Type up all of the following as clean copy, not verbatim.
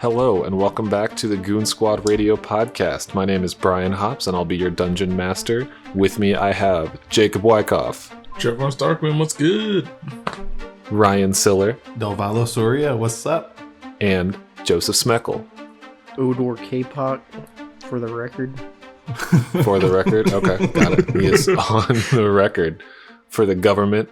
Hello, and welcome back to the Goon Squad Radio Podcast. My name is Brian Hops, and I'll be your dungeon master. With me, I have Jacob Wyckoff. Trevor Starkman, what's good? Ryan Siller. Delvalo Soria, what's up? And Joseph Smeckle. Odor K-pop, for the record. For the record? Okay, got it. He is on the record for the government.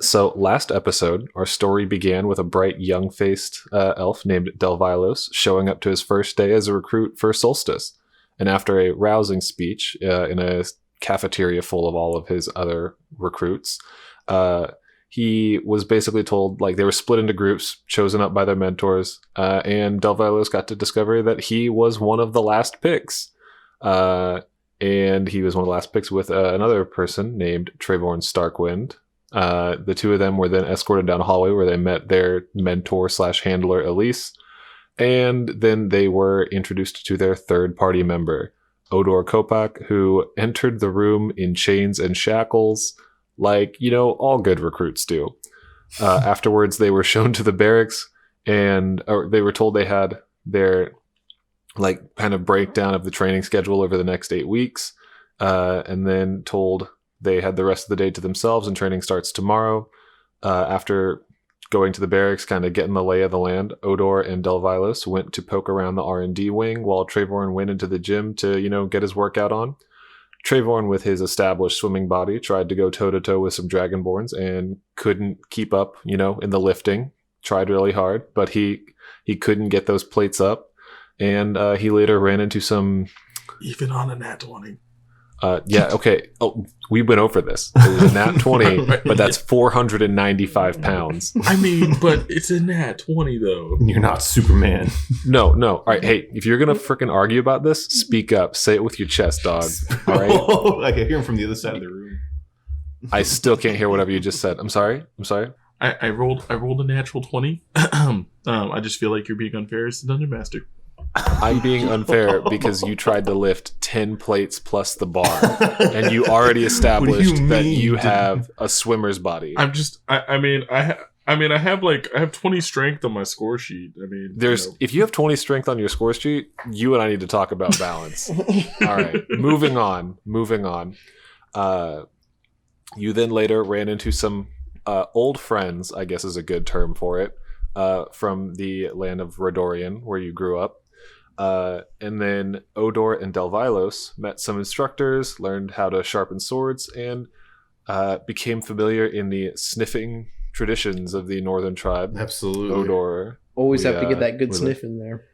So last episode, our story began with a bright, young-faced elf named Delvilos showing up to his first day as a recruit for Solstice. And after a rousing speech in a cafeteria full of all of his other recruits, he was basically told, like, they were split into groups, chosen up by their mentors, and Delvilos got to discover that he was one of the last picks. And he was one of the last picks with another person named Trayvorn Starkwind. The two of them were then escorted down a hallway where they met their mentor/handler, Elise. And then they were introduced to their third party member, Odor Kopak, who entered the room in chains and shackles, like, you know, all good recruits do. Afterwards, they were shown to the barracks, or they were told they had their, like, kind of breakdown of the training schedule over the next 8 weeks, and then told they had the rest of the day to themselves and training starts tomorrow. After going to the barracks, kind of getting the lay of the land, Odor and Delvilos went to poke around the R&D wing while Trayvorn went into the gym to, you know, get his workout on. Trayvorn, with his established swimming body, tried to go toe-to-toe with some Dragonborns and couldn't keep up, you know, in the lifting. Tried really hard, but he couldn't get those plates up. And he later ran into some... Even on a nat 20. Yeah, okay. Oh, we went over this. It was a nat 20, right, but that's 495 pounds. I mean, but it's a nat 20, though. You're not Superman. No. All right, hey, if you're going to freaking argue about this, speak up. Say it with your chest, dog. All right? I can hear him from the other side of the room. I still can't hear whatever you just said. I'm sorry. I rolled a natural 20. I just feel like you're being unfair as the Dungeon Master. I'm being unfair because you tried to lift 10 plates plus the bar, and you already established that you have a swimmer's body. I have 20 strength on my score sheet. I mean, if you have 20 strength on your score sheet, you and I need to talk about balance. All right, moving on. You then later ran into some old friends, I guess is a good term for it, from the land of Rodorian, where you grew up. And then Odor and Delvilos met some instructors, learned how to sharpen swords, and became familiar in the sniffing traditions of the northern tribe. Absolutely. Odor. Always have to get that good sniff in there.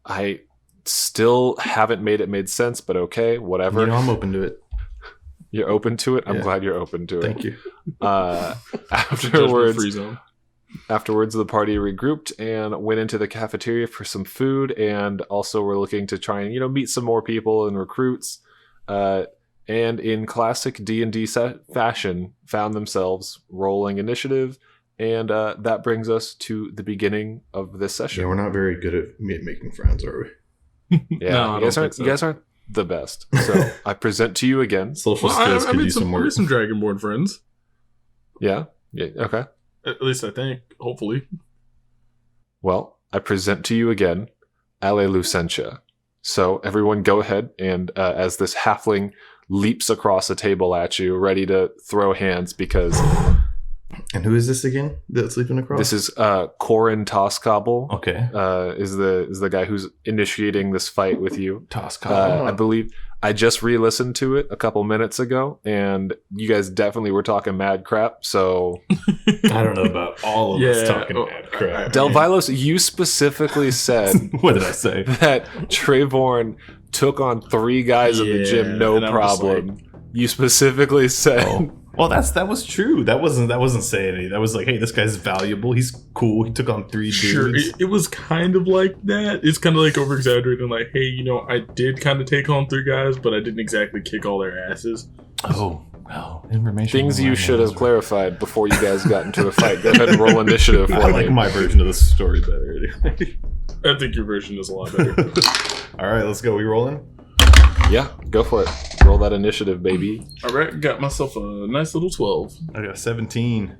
I still haven't made sense, but okay, whatever. You know, I'm open to it. You're open to it? I'm Yeah. glad you're open to it. Thank you. Afterwards, the party regrouped and went into the cafeteria for some food, and also were looking to try and, you know, meet some more people and recruits. And in classic D&D fashion, found themselves rolling initiative, and that brings us to the beginning of this session. Yeah, we're not very good at making friends, are we? Yeah, No, you guys aren't the best. So I present to you again. Social skills could use some I work. made some Dragonborn friends. Yeah, okay. At least I think. Hopefully. Well, I present to you again, Ale Lucentia. So everyone go ahead and as this halfling leaps across a table at you, ready to throw hands because... And who is this again that's leaping across? This is Corin Toscobble. Okay. Is the guy who's initiating this fight with you. Toscobble. I believe I just re-listened to it a couple minutes ago, and you guys definitely were talking mad crap, so... I don't know about all of us talking mad crap. Delvilos, you specifically said... What did I say? That Trayvorn took on 3 guys in the gym, no problem. You specifically said... Oh. Well, that was true. That wasn't saying anything. That was like, hey, this guy's valuable. He's cool. He took on 3 dudes. Sure, it was kind of like that. It's kind of like over-exaggerating, like, hey, you know, I did kind of take on 3 guys, but I didn't exactly kick all their asses. Oh, well, information. Things you should have clarified before you guys got into a fight. Go ahead and roll initiative for me. I like my version of the story better. I think your version is a lot better. All right, let's go. We rolling? Yeah, go for it. Roll that initiative, baby. All right, got myself a nice little 12. I got a 17.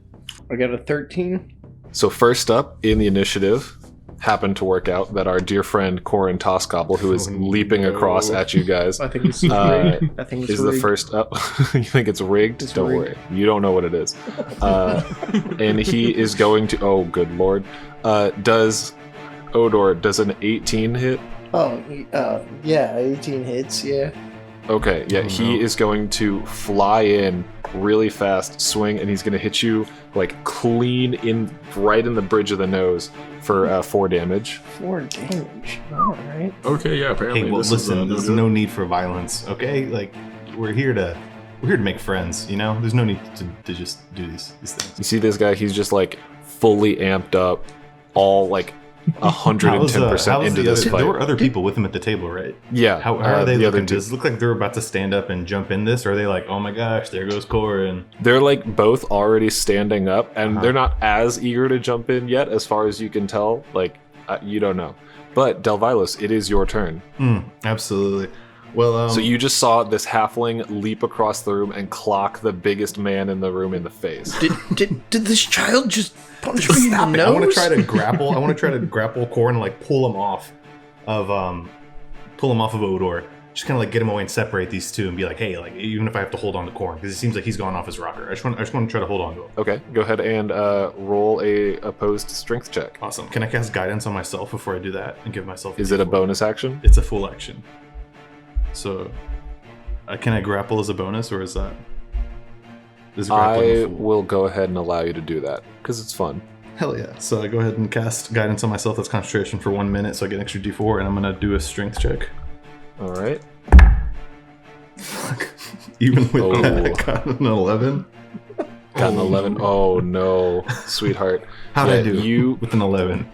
I got a 13. So first up in the initiative, happened to work out that our dear friend Corin Tosscobble, who is leaping across at you guys, I think it's rigged. I think it's is the rigged. first up. You think it's rigged? It's Don't rigged. worry. You don't know what it is. And he is going to. Oh, good lord. Does an 18 hit? Oh, yeah, 18 hits, yeah. Okay, yeah, Oh, he no. is going to fly in really fast, swing, and he's going to hit you like clean in right in the bridge of the nose for 4 damage. 4 damage. Alright. Okay, yeah, apparently Hey, well, this listen, is there's no no good. need for violence, okay? Like, we're here to make friends, you know? There's no need to just do these things. You see this guy? He's just like fully amped up, all like How's 110% into the this other, fight. there were other people with him at the table, right? Yeah. How are they the other looking? two? Does it look like they're about to stand up and jump in this? Or are they like, oh my gosh, there goes Corin? They're like both already standing up, and Uh-huh. they're not as eager to jump in yet, as far as you can tell. Like, you don't know. But Delvilos, it is your turn. Absolutely. Well, So you just saw this halfling leap across the room and clock the biggest man in the room in the face. Did this child just punch me in the stop it. nose? I want to try to grapple. I want to try to grapple Corin and like pull him off of Odor. Just kind of like get him away and separate these two and be like, hey, like even if I have to hold on to Corin because it seems like he's gone off his rocker. I just want to try to hold on to him. Okay, go ahead and roll a opposed strength check. Awesome. Can I cast guidance on myself before I do that and give myself? Is it a D4? bonus action? It's a full action. So, can I grapple as a bonus, or is that? Is grappling a I full? will go ahead and allow you to do that because it's fun. Hell yeah. So I go ahead and cast guidance on myself. That's concentration for 1 minute, so I get an extra D4, and I'm gonna do a strength check. All right. Fuck. Even with Oh. that, I got an 11. Got an 11. Oh no, sweetheart. How'd I do? You With an 11.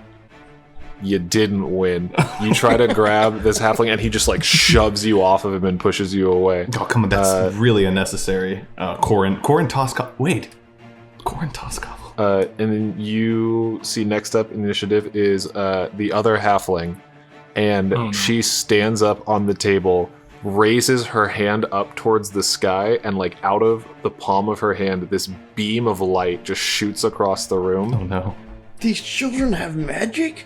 You didn't win. You try to grab this halfling, and he just like shoves you off of him and pushes you away. Oh come on, that's really unnecessary. Corin Toskov. Wait, Corin Toskov. And then you see next up in the initiative is the other halfling, and Oh, no. she stands up on the table, raises her hand up towards the sky, and like out of the palm of her hand, this beam of light just shoots across the room. Oh no. These children have magic?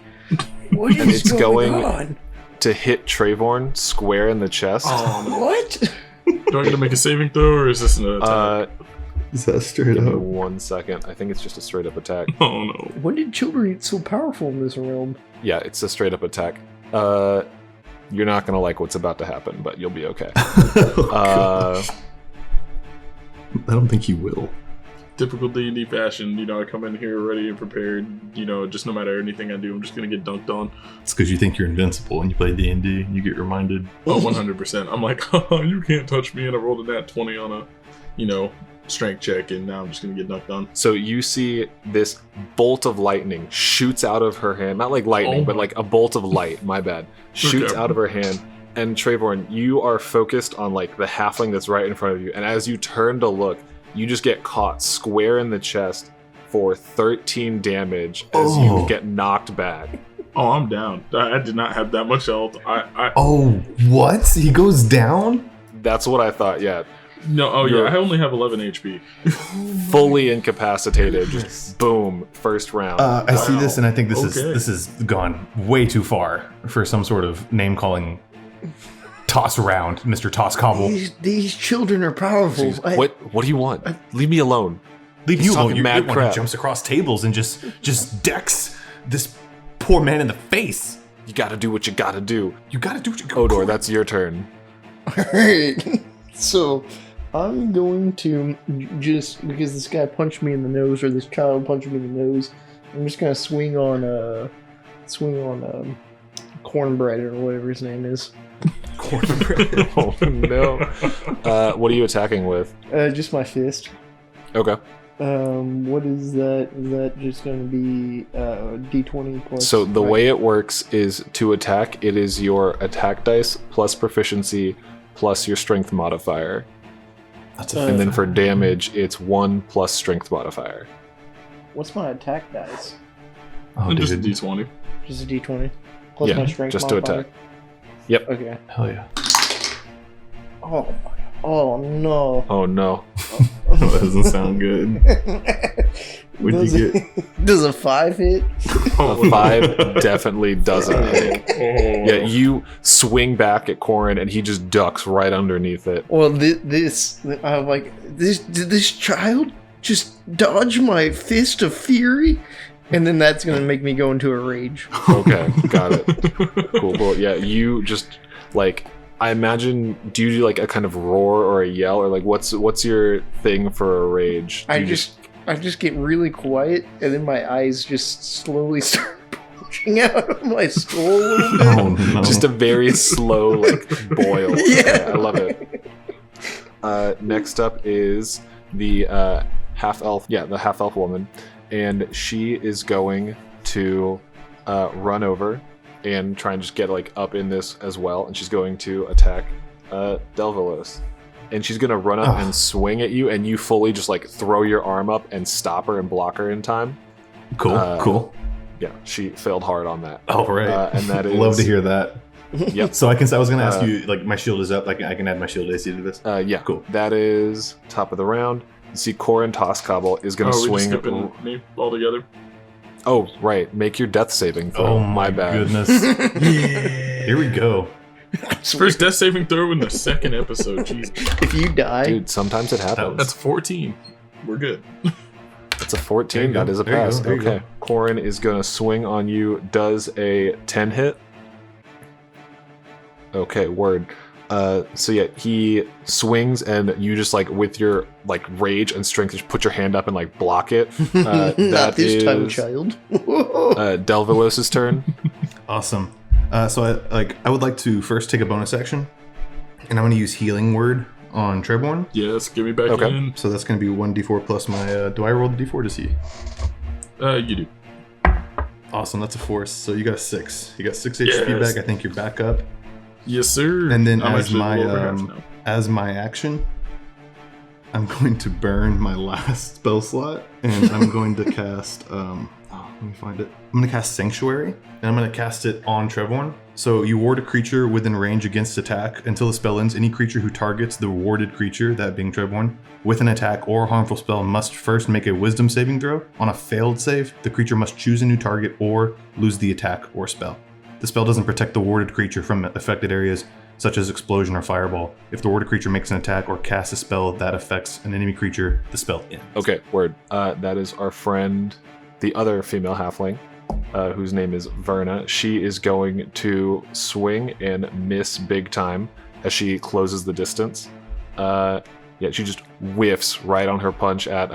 What And is it's going going- on? To hit Trayvorn square in the chest. What? Do I get to make a saving throw, or is this an attack? Is that straight Give me up? 1 second. I think it's just a straight up attack. Oh no. When did children get so powerful in this realm? Yeah, it's a straight up attack. You're not gonna like what's about to happen, but you'll be okay. I don't think he will. Typical D&D fashion, I come in here ready and prepared. Just no matter anything I do, I'm just gonna get dunked on. It's because you think you're invincible when you play D&D. You get reminded. Oh, 100%. I'm like, oh, you can't touch me, and I rolled a nat 20 on a, strength check, and now I'm just gonna get dunked on. So you see this bolt of lightning shoots out of her hand. Not like lightning, Oh but my- like a bolt of light, my bad. Shoots Okay. out of her hand. And Trayvorn, you are focused on like the halfling that's right in front of you. And as you turn to look, you just get caught square in the chest for 13 damage as Oh. you get knocked back. Oh, I'm down. I did not have that much health. Oh, what? He goes down? That's what I thought, yeah. No, oh You're- yeah, I only have 11 HP. Fully incapacitated, just boom, first round. I see this, and I think this Okay. is gone way too far for some sort of name calling. Toss around, Mr. Toss Cobble. These children are powerful. Jeez, what do you want? Leave me alone. Leave He's you alone. talking You're mad the one crap. who jumps across tables and just decks this poor man in the face. You gotta do what you gotta do. You gotta do what you Odor, that's your turn. Alright. So, I'm going to just, because this guy punched me in the nose, or this child punched me in the nose, I'm just gonna swing on Cornbread, or whatever his name is. Oh no. What are you attacking with? Just my fist. Okay. What is that? Is that just gonna be D20 plus? So the my- way it works is to attack, it is your attack dice plus proficiency plus your strength modifier. That's Uh, And then for damage, it's 1 plus strength modifier. What's my attack dice? Just a dude. D20. Just a D20 plus Yeah, my strength just to modifier? attack. Yep. Okay. Hell yeah. Oh no. Oh no. That doesn't sound good. When does, you get does a 5 hit? A 5 definitely doesn't hit. Yeah, you swing back at Corin, and he just ducks right underneath it. Well, I'm like, did this child just dodge my fist of fury? And then that's gonna make me go into a rage. Okay, got it. Cool. Yeah, you just like. I imagine. Do you do like a kind of roar or a yell, or like what's your thing for a rage? Do I you just get really quiet, and then my eyes just slowly start pushing out of my skull a little bit. oh no, just a very slow like boil. Yeah. I love it. Next up is the half elf. Yeah, the half elf woman, and she is going to run over and try and just get like up in this as well, and she's going to attack Delvalos. And she's gonna run up and swing at you, and you fully just like throw your arm up and stop her and block her in time. cool. Yeah, she failed hard on that. All right, and that is love to hear that. Yep. So I was gonna ask you, like, my shield is up. Like, I can add my shield AC to this. Yeah, Cool. That is top of the round. You see, Corin Toscobble is gonna Are we swing. just skipping me altogether? Oh, right. Make your death saving throw. Oh my bad. goodness. Here we go. First death saving throw in the second episode. Jesus. If you die, Dude, sometimes it happens. That's 14. We're good. That's a 14. There you go. That is a There you pass. go. There you Okay. go. Corin is going to swing on you. Does a 10 hit? Okay, word. So yeah, he swings, and you just like with your like rage and strength, just put your hand up and like block it. not that this time, is, child. Delvalos' turn. Awesome. So I would like to first take a bonus action, and I'm going to use Healing Word on Treborn. Yes, get me back Okay. in. So that's going to be 1d4 plus my. Do I roll the d4 to see? You do. Awesome. That's a 4. So you got a 6. You got 6 HP Yes. back. I think you're back up. Yes, sir. And then I'm as actually my a little over half now. as my action, I'm going to burn my last spell slot, and I'm going to cast. Let me find it. I'm going to cast Sanctuary, and I'm going to cast it on Trevorn. So you ward a creature within range against attack until the spell ends. Any creature who targets the warded creature, that being Trevorn, with an attack or harmful spell must first make a Wisdom saving throw. On a failed save, the creature must choose a new target or lose the attack or spell. The spell doesn't protect the warded creature from affected areas such as explosion or fireball. If the warded creature makes an attack or casts a spell that affects an enemy creature, the spell ends. Okay, word. That is our friend, the other female halfling, whose name is Verna. She is going to swing and miss big time as she closes the distance. Yeah, she just whiffs right on her punch at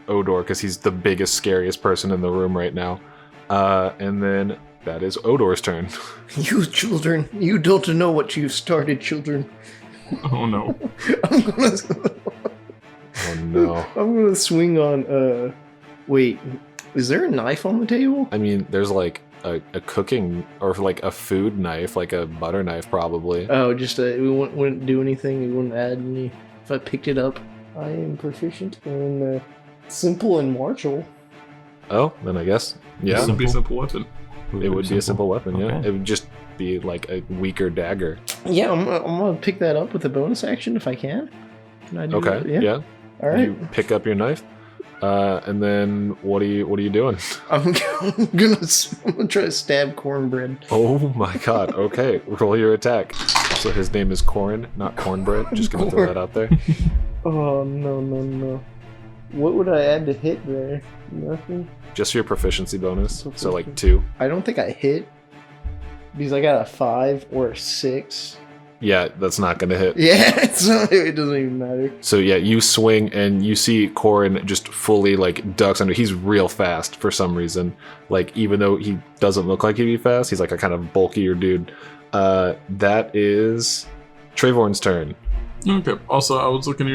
Odor because he's the biggest, scariest person in the room right now. And then that is Odor's turn. You children, you don't know what you've started, children. Oh no. I'm gonna, Oh no. I'm gonna swing on. Wait, is there a knife on the table? I mean, there's like a cooking or like a food knife, like a butter knife probably. Oh, just we wouldn't do anything. We wouldn't add any. If I picked it up, I am proficient in simple and martial. Oh, then I guess. Yeah, This would be a simple weapon. it would be a simple weapon, yeah. Okay. It would just be like a weaker dagger. Yeah, I'm gonna pick that up with a bonus action if I can. Can I do Okay, that? yeah. All right. You pick up your knife, and then what are you doing? I'm gonna try to stab cornbread. Oh my god, okay. Roll your attack. So his name is Corin, not cornbread. Just gonna throw that out there. Oh no. What would I add to hit there? Nothing. Just your proficiency bonus. So like Proficiency. 2. I don't think I hit because I got a 5 or a 6. Yeah, that's not gonna hit. Yeah, it doesn't even matter. So yeah, you swing and you see Corin just fully like ducks under. He's real fast for some reason. Like even though he doesn't look like he'd be fast, he's like a kind of bulkier dude. That is Trevorn's turn. Okay. Also, I was looking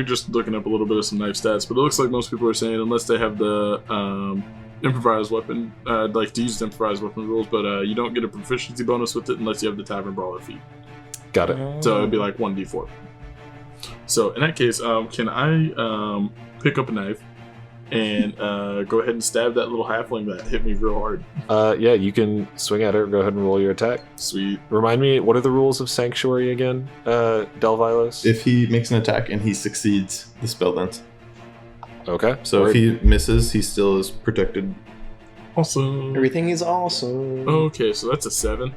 up a little bit of some knife stats, but it looks like most people are saying unless they have the improvised weapon, I'd like to use the improvised weapon rules, but you don't get a proficiency bonus with it unless you have the Tavern Brawler feat. Got it. So it'd be like 1d4. So in that case, can I pick up a knife and go ahead and stab that little halfling that hit me real hard? Yeah, you can swing at her. Go ahead and roll your attack. Sweet. Remind me, what are the rules of Sanctuary again, Delvilos? If he makes an attack and he succeeds, the spell ends. Okay. So if he misses, he still is protected. Awesome. Everything is awesome. Okay, so that's a 7.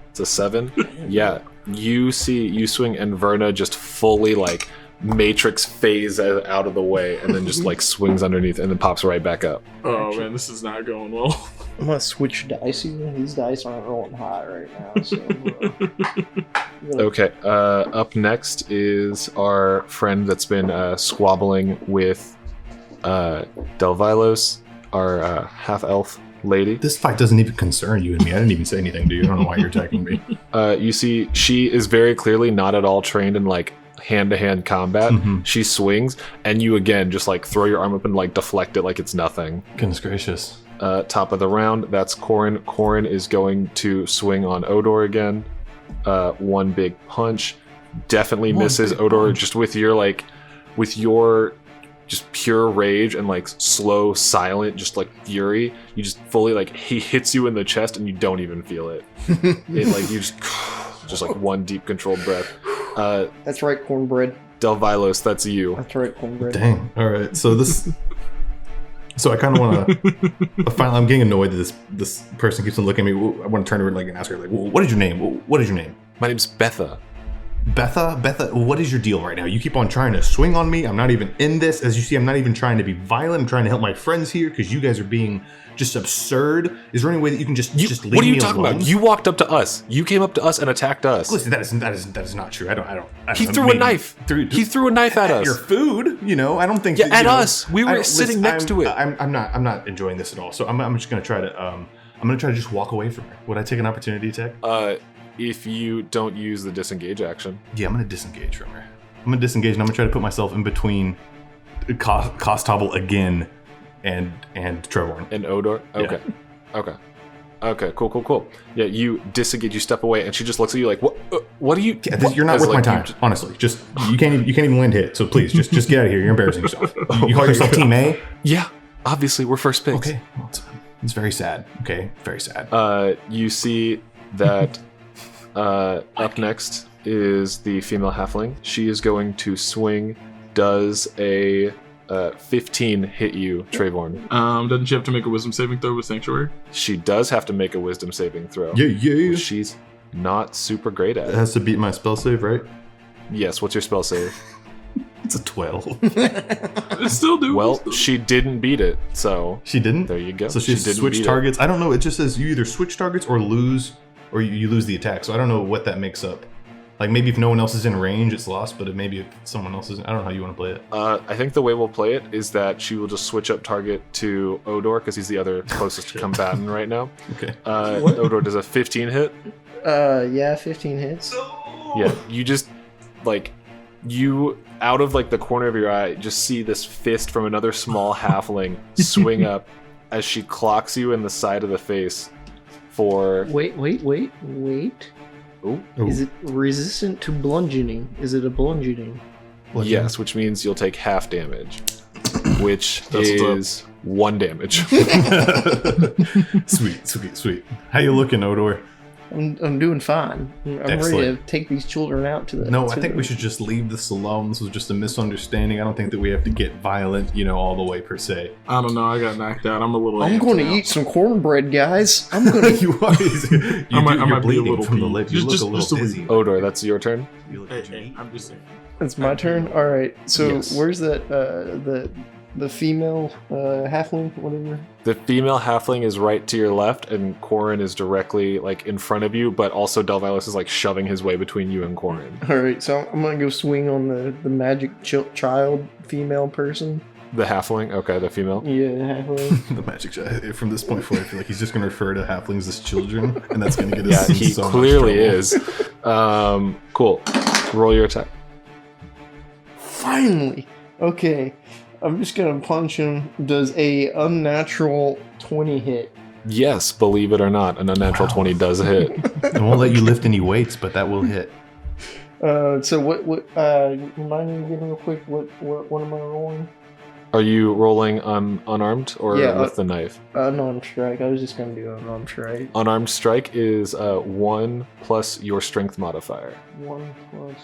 It's a 7. Yeah. You swing and Verna just fully like Matrix phase out of the way and then just like swings underneath and then pops right back up. Oh man, this is not going well. I'm gonna switch dice here. These dice aren't rolling high right now, so Okay. Up next is our friend that's been squabbling with Delvilos, our half-elf lady. This fight doesn't even concern you and me. I didn't even say anything to you. I don't know why you're attacking me. You see, she is very clearly not at all trained in like hand-to-hand combat. She swings, and you again just like throw your arm up and like deflect it like it's nothing. Goodness gracious. Top of the round, that's Corin. Corin is going to swing on Odor again. One big punch. Definitely misses Odor just with your just pure rage and like slow, silent, just like fury. You just fully like he hits you in the chest and you don't even feel it. It like you just like one deep controlled breath. that's right, cornbread. Delvilos, that's you. That's right, cornbread. Dang. All right. So I kind of want to. Finally, I'm getting annoyed that this person keeps on looking at me. I want to turn to her like and ask her like, "What is your name? What is your name?" My name's Betha. Betha, what is your deal right now? You keep on trying to swing on me. I'm not even in this. As you see, I'm not even trying to be violent. I'm trying to help my friends here because you guys are being just absurd. Is there any way that you can just leave me alone? What are you talking about? You walked up to us. You came up to us and attacked us. Listen, that is not true. I don't. He threw a knife. He threw a knife at us. Your food, I don't think. Yeah, that, at us. We were sitting next to it. I'm not enjoying this at all. So I'm just gonna try to I'm gonna try to just walk away from her. Would I take an opportunity attack? If you don't use the disengage action. Yeah, I'm gonna disengage from her. I'm gonna disengage and I'm gonna try to put myself in between Costable again and Trevorn. And Odor? Okay. Yeah. Okay, cool. Yeah, you disengage, you step away, and she just looks at you like, what are you... Yeah, you're not worth my time, honestly. Just, you can't even land hit, so please, just get out of here. You're embarrassing yourself. You call yourself Team A? Yeah, obviously, we're first picks. Okay, well, it's very sad. Okay, very sad. You see that up next is the female halfling. She is going to swing. Does a 15 hit you, Trevorn? Doesn't she have to make a wisdom saving throw with Sanctuary? She does have to make a wisdom saving throw. Yeah. She's not super great at It it. has to beat my spell save, right? Yes, what's your spell save? It's a 12. It's still doable. Well, she didn't beat it, so... She didn't? There you go. So she didn't switched beat targets. I don't know. It just says you either switch targets or lose, or you lose the attack. So I don't know what that makes up. Like maybe if no one else is in range, it's lost. But maybe if someone else is, I don't know how you want to play it. I think the way we'll play it is that she will just switch up target to Odor because he's the other closest combatant right now. Okay. Odor does a 15 hit. Yeah, 15 hits. Yeah, you just you out of the corner of your eye just see this fist from another small halfling swing up as she clocks you in the side of the face for... Wait. Ooh. Is it resistant to bludgeoning? Is it a bludgeoning? Yes, which means you'll take half damage, which That's is 1 damage. Sweet. How you looking, Odor? I'm doing fine. I'm ready to Excellent. take these children out to the... No, I think we should just leave this alone. This was just a misunderstanding. I don't think that we have to get violent, all the way per se. I don't know. I got knocked out. I'm a little. I'm going to eat some cornbread, guys. I'm going to... You are. I might You're be a bleeding little from the peeved. lip. You look a little just dizzy. Odor, that's your turn. You look Hey, I'm just saying. It's my turn? All right. So Yes. where's that, the female halfling, whatever? The female halfling is right to your left, and Corin is directly in front of you, but also Delvilos is shoving his way between you and Corin. All right, so I'm going to go swing on the magic child female person. The halfling? Okay, the female. Yeah, halfling. The magic child. From this point forward, I feel like he's just going to refer to halflings as children, and that's going to get Yeah, us in he so much clearly trouble. is. Cool. Roll your attack. Finally! Okay, I'm just going to punch him. Does a unnatural 20 hit? Yes, believe it or not, an unnatural 20 does hit. I won't let you lift any weights, but that will hit. So what remind me again real quick, what am I rolling? Are you rolling unarmed or Yeah, with the knife? Unarmed strike. I was just going to do unarmed strike. Unarmed strike is 1 plus your strength modifier. 1 plus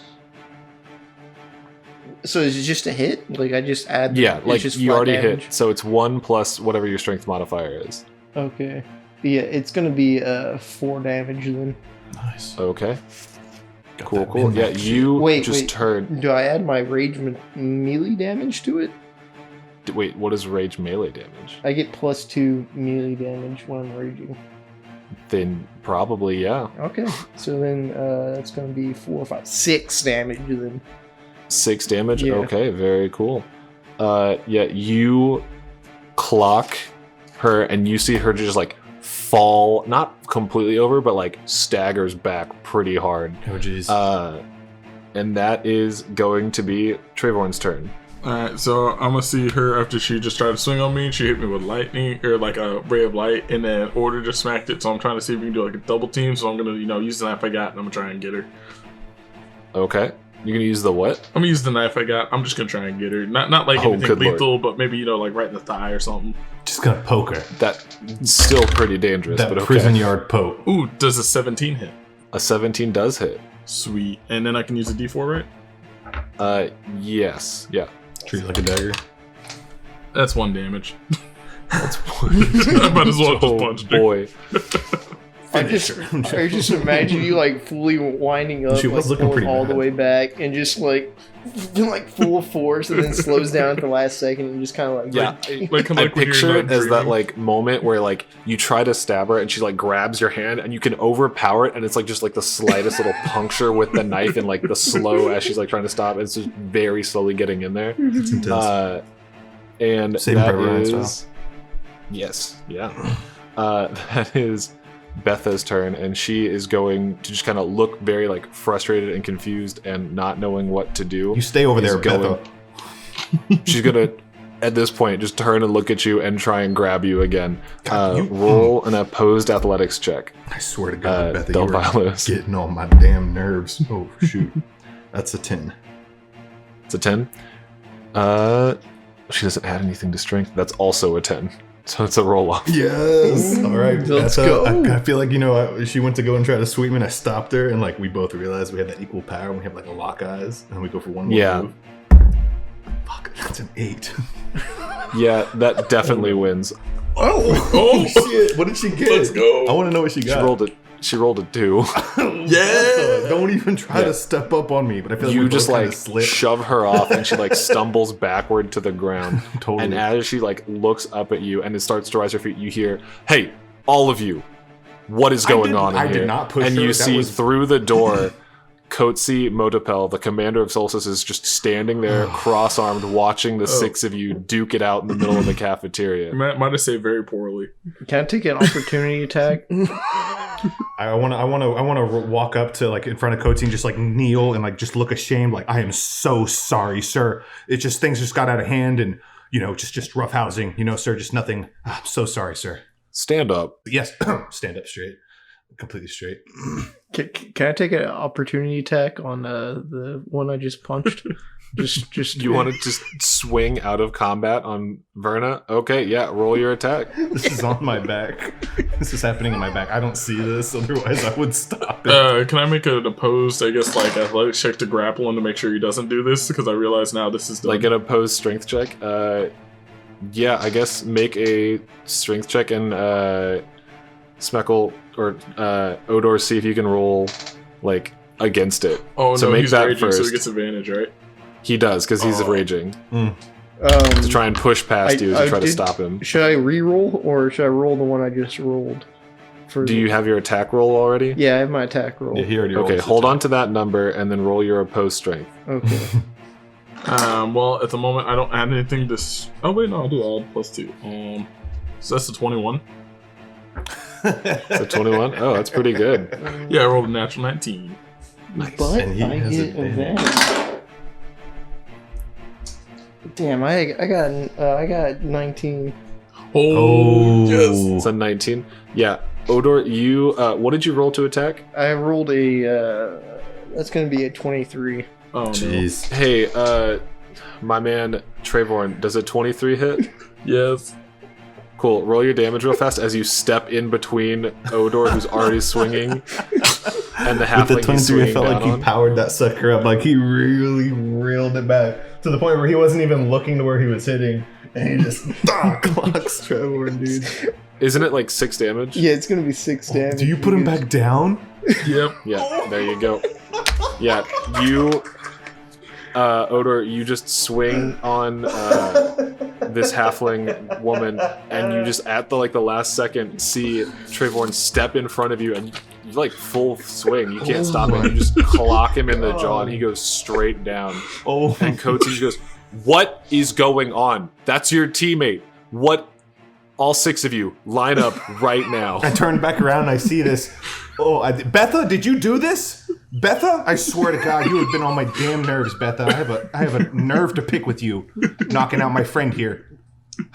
So is it just a hit? Like I just add? Yeah, it's like just you flat already damage? hit, so it's 1 plus whatever your strength modifier is. Okay. Yeah, it's gonna be 4 damage then. Nice. Okay. Got Cool, that cool. Yeah, min-max you just turn. Do I add my rage melee damage to it? Wait, what is rage melee damage? I get +2 melee damage when I'm raging. Then probably, yeah. Okay, so then that's gonna be 4, 5, 6 damage then. 6 damage? Yeah. Okay, very cool. Yeah, you clock her and you see her just like fall, not completely over, but like staggers back pretty hard. Oh, jeez. And that is going to be Trevorn's turn. Alright, so I'm gonna see her after she just tried to swing on me. She hit me with lightning, or like a ray of light, and then Order just smacked it. So I'm trying to see if we can do like a double team. So I'm gonna, use the knife I got, and I'm gonna try and get her. Okay. You're going to use the what? I'm gonna use the knife I got. I'm just gonna try and get her. Not like anything good Lord. lethal, but maybe, like right in the thigh or something. Just gonna poke her. That's still pretty dangerous, That but okay. prison yard poke. Ooh, does a 17 hit? A 17 does hit. Sweet. And then I can use a D4, right? Yes. Yeah. Treat it like a dagger. That's 1 damage. That's I might as well just punch her. boy. I just imagine you like fully winding up, She was like looking pulling pretty all the bad. way back, and just like full force, and then slows down at the last second, and just kind of like Yeah. Like I when you're picture it not as that dreaming. like moment where like you try to stab her and she like grabs your hand and you can overpower it and it's like just like the slightest little puncture with the knife and like the slow as she's like trying to stop. It's just very slowly getting in there. It's intense. And Saving that Private Ryan is style. yes, yeah. That is Betha's turn, and she is going to just kind of look very like frustrated and confused and not knowing what to do. You stay over He's there, going- Betha. She's gonna, at this point, just turn and look at you and try and grab you again. God, you- Roll an opposed athletics check. I swear to God, Betha, Del you are Valos. getting on my damn nerves. Oh, shoot. That's a 10. It's a 10. She doesn't add anything to strength. That's also a 10. So it's a roll off. Yes. All right. Let's Betha, go. I feel like, she went to go and try to sweep me and I stopped her. And like, we both realized we have that equal power. And we have like a lock eyes. And we go for one more Yeah. move. Fuck, that's an 8. Yeah, that definitely wins. Oh, shit. What did she get? Let's go. I want to know what she She got. rolled a 2. Yeah. Don't even try to step up on me. But I feel like You we just both kinda like slipped. shove her off and she like stumbles backward to the ground. Totally. And as she like looks up at you and it starts to rise her feet, you hear, "Hey, all of you, what is going on in I here?" did not push and her. you That see was- through the door, Kotsi Motapel, the commander of Solstice, is just standing there, cross-armed, watching the 6 of you duke it out in the middle of the cafeteria. Might have saved very poorly. Can I take an opportunity attack? I want to walk up to like in front of Coatsy and just like kneel and like just look ashamed. Like, I am so sorry, sir. It's just things just got out of hand and just roughhousing. Sir, just nothing. I'm so sorry, sir. Stand up. Yes, stand up straight, completely straight. Can I take an opportunity attack on the one I just punched? just You want to just swing out of combat on Verna? Okay, yeah, roll your attack. This is on my back. This is happening on my back. I don't see this. Otherwise, I would stop it. Can I make an opposed, I guess, like athletics check to grapple him to make sure he doesn't do this? Because I realize now this is done. Like an opposed strength check? Yeah, I guess make a strength check and Smeckle or Odor, see if you can roll like against it. oh so no, make he's that raging, so he first. gets advantage, right? He does because he's Oh. raging to to try and push past you as you try to did- stop him. Should I re-roll or should I roll the one I just rolled? Do you have your attack roll already? Yeah, I have my attack roll. Yeah, he already rolled Okay, his hold attack. on to that number and then roll your opposed strength. Okay. Well, at the moment, I don't add anything to. Oh wait, no, I do add +2. So that's a 21. So 21? Oh, that's pretty good. Yeah, I rolled a natural 19. Nice. But And he I has get advantage. advantage. Damn, I got 19. Oh, yes. It's a 19. Yeah. Odor, you what did you roll to attack? I rolled a that's gonna be a 23. Oh no. Jeez. Hey, my man Trevorn, does a 23 hit? Yes. Cool. Roll your damage real fast as you step in between Odor, who's already swinging. And the With halfling the he's 23, I swinging felt like down he on. powered that sucker up. Like he really reeled it back to the point where he wasn't even looking to where he was hitting. And he just clocks Trevor, dude. Isn't it like 6 damage? Yeah, it's gonna be 6 damage. Do you put him back down? Yep. Yeah, there you go. Yeah, you, Odor, you just swing on this halfling woman, and you just at the last second see Trevorn step in front of you, and you like full swing. You can't stop it. You just clock him in the jaw, and he goes straight down. Oh, And Coatsy goes, "What is going on? That's your teammate. What? All 6 of you, line up right now." I turn back around and I see this. Oh, Betha, did you do this? Betha? I swear to God, you have been on my damn nerves, Betha. I have a nerve to pick with you, knocking out my friend here.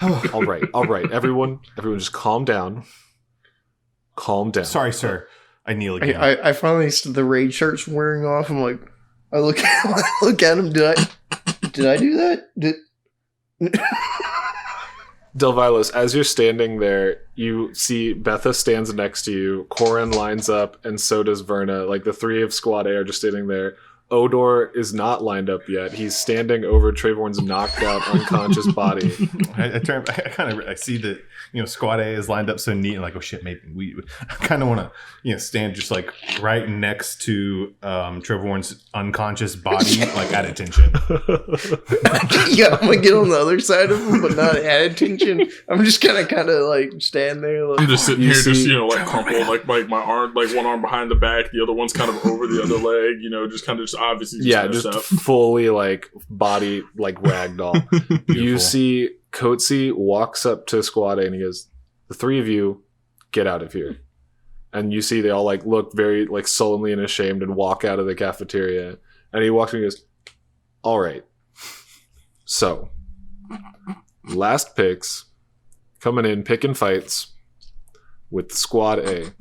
All right, everyone, just calm down. Calm down. Sorry, sir. I kneel again. I finally the rage starts wearing off. I'm like, I look at him. Did I do that? Delvilos, as you're standing there, you see Betha stands next to you, Corin lines up, and so does Verna. Like, the 3 of Squad A are just standing there. Odor is not lined up yet. He's standing over Trevorn's knocked out, unconscious body. I see that, Squad A is lined up so neat, and like, oh shit, maybe I kind of want to, stand just like right next to Trevorn's unconscious body, like at attention. Yeah, I'm gonna get on the other side of him, but not at attention. I'm just kind of like stand there. Like, I'm just sitting here, see- like crumpled, like my arm, like one arm behind the back, the other one's kind of over the other leg, just kind of obviously Yeah, messed just up. fully like body like ragdoll. You see Coatsy walks up to Squad A and he goes, "The 3 of you, get out of here." And you see they all like look very like sullenly and ashamed and walk out of the cafeteria. And he walks in and goes, "All right. So, last picks coming in, picking fights with Squad A.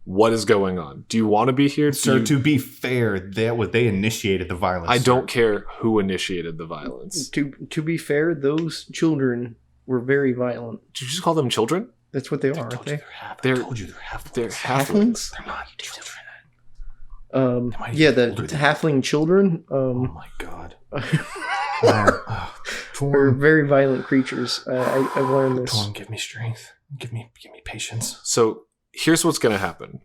What is going on? Do you want to be here? Sir, to be fair, they initiated the violence. I sir. don't care who initiated the violence. to be fair, those children were very violent. Did you just call them children? That's what they are, aren't they? They're- I told you they're half. They're halflings. They're not children. might Yeah, be the older than- halfling children Oh my God. are Torn, very violent creatures. I've learned this. Torn, give me strength. Give me patience. So here's what's going to happen.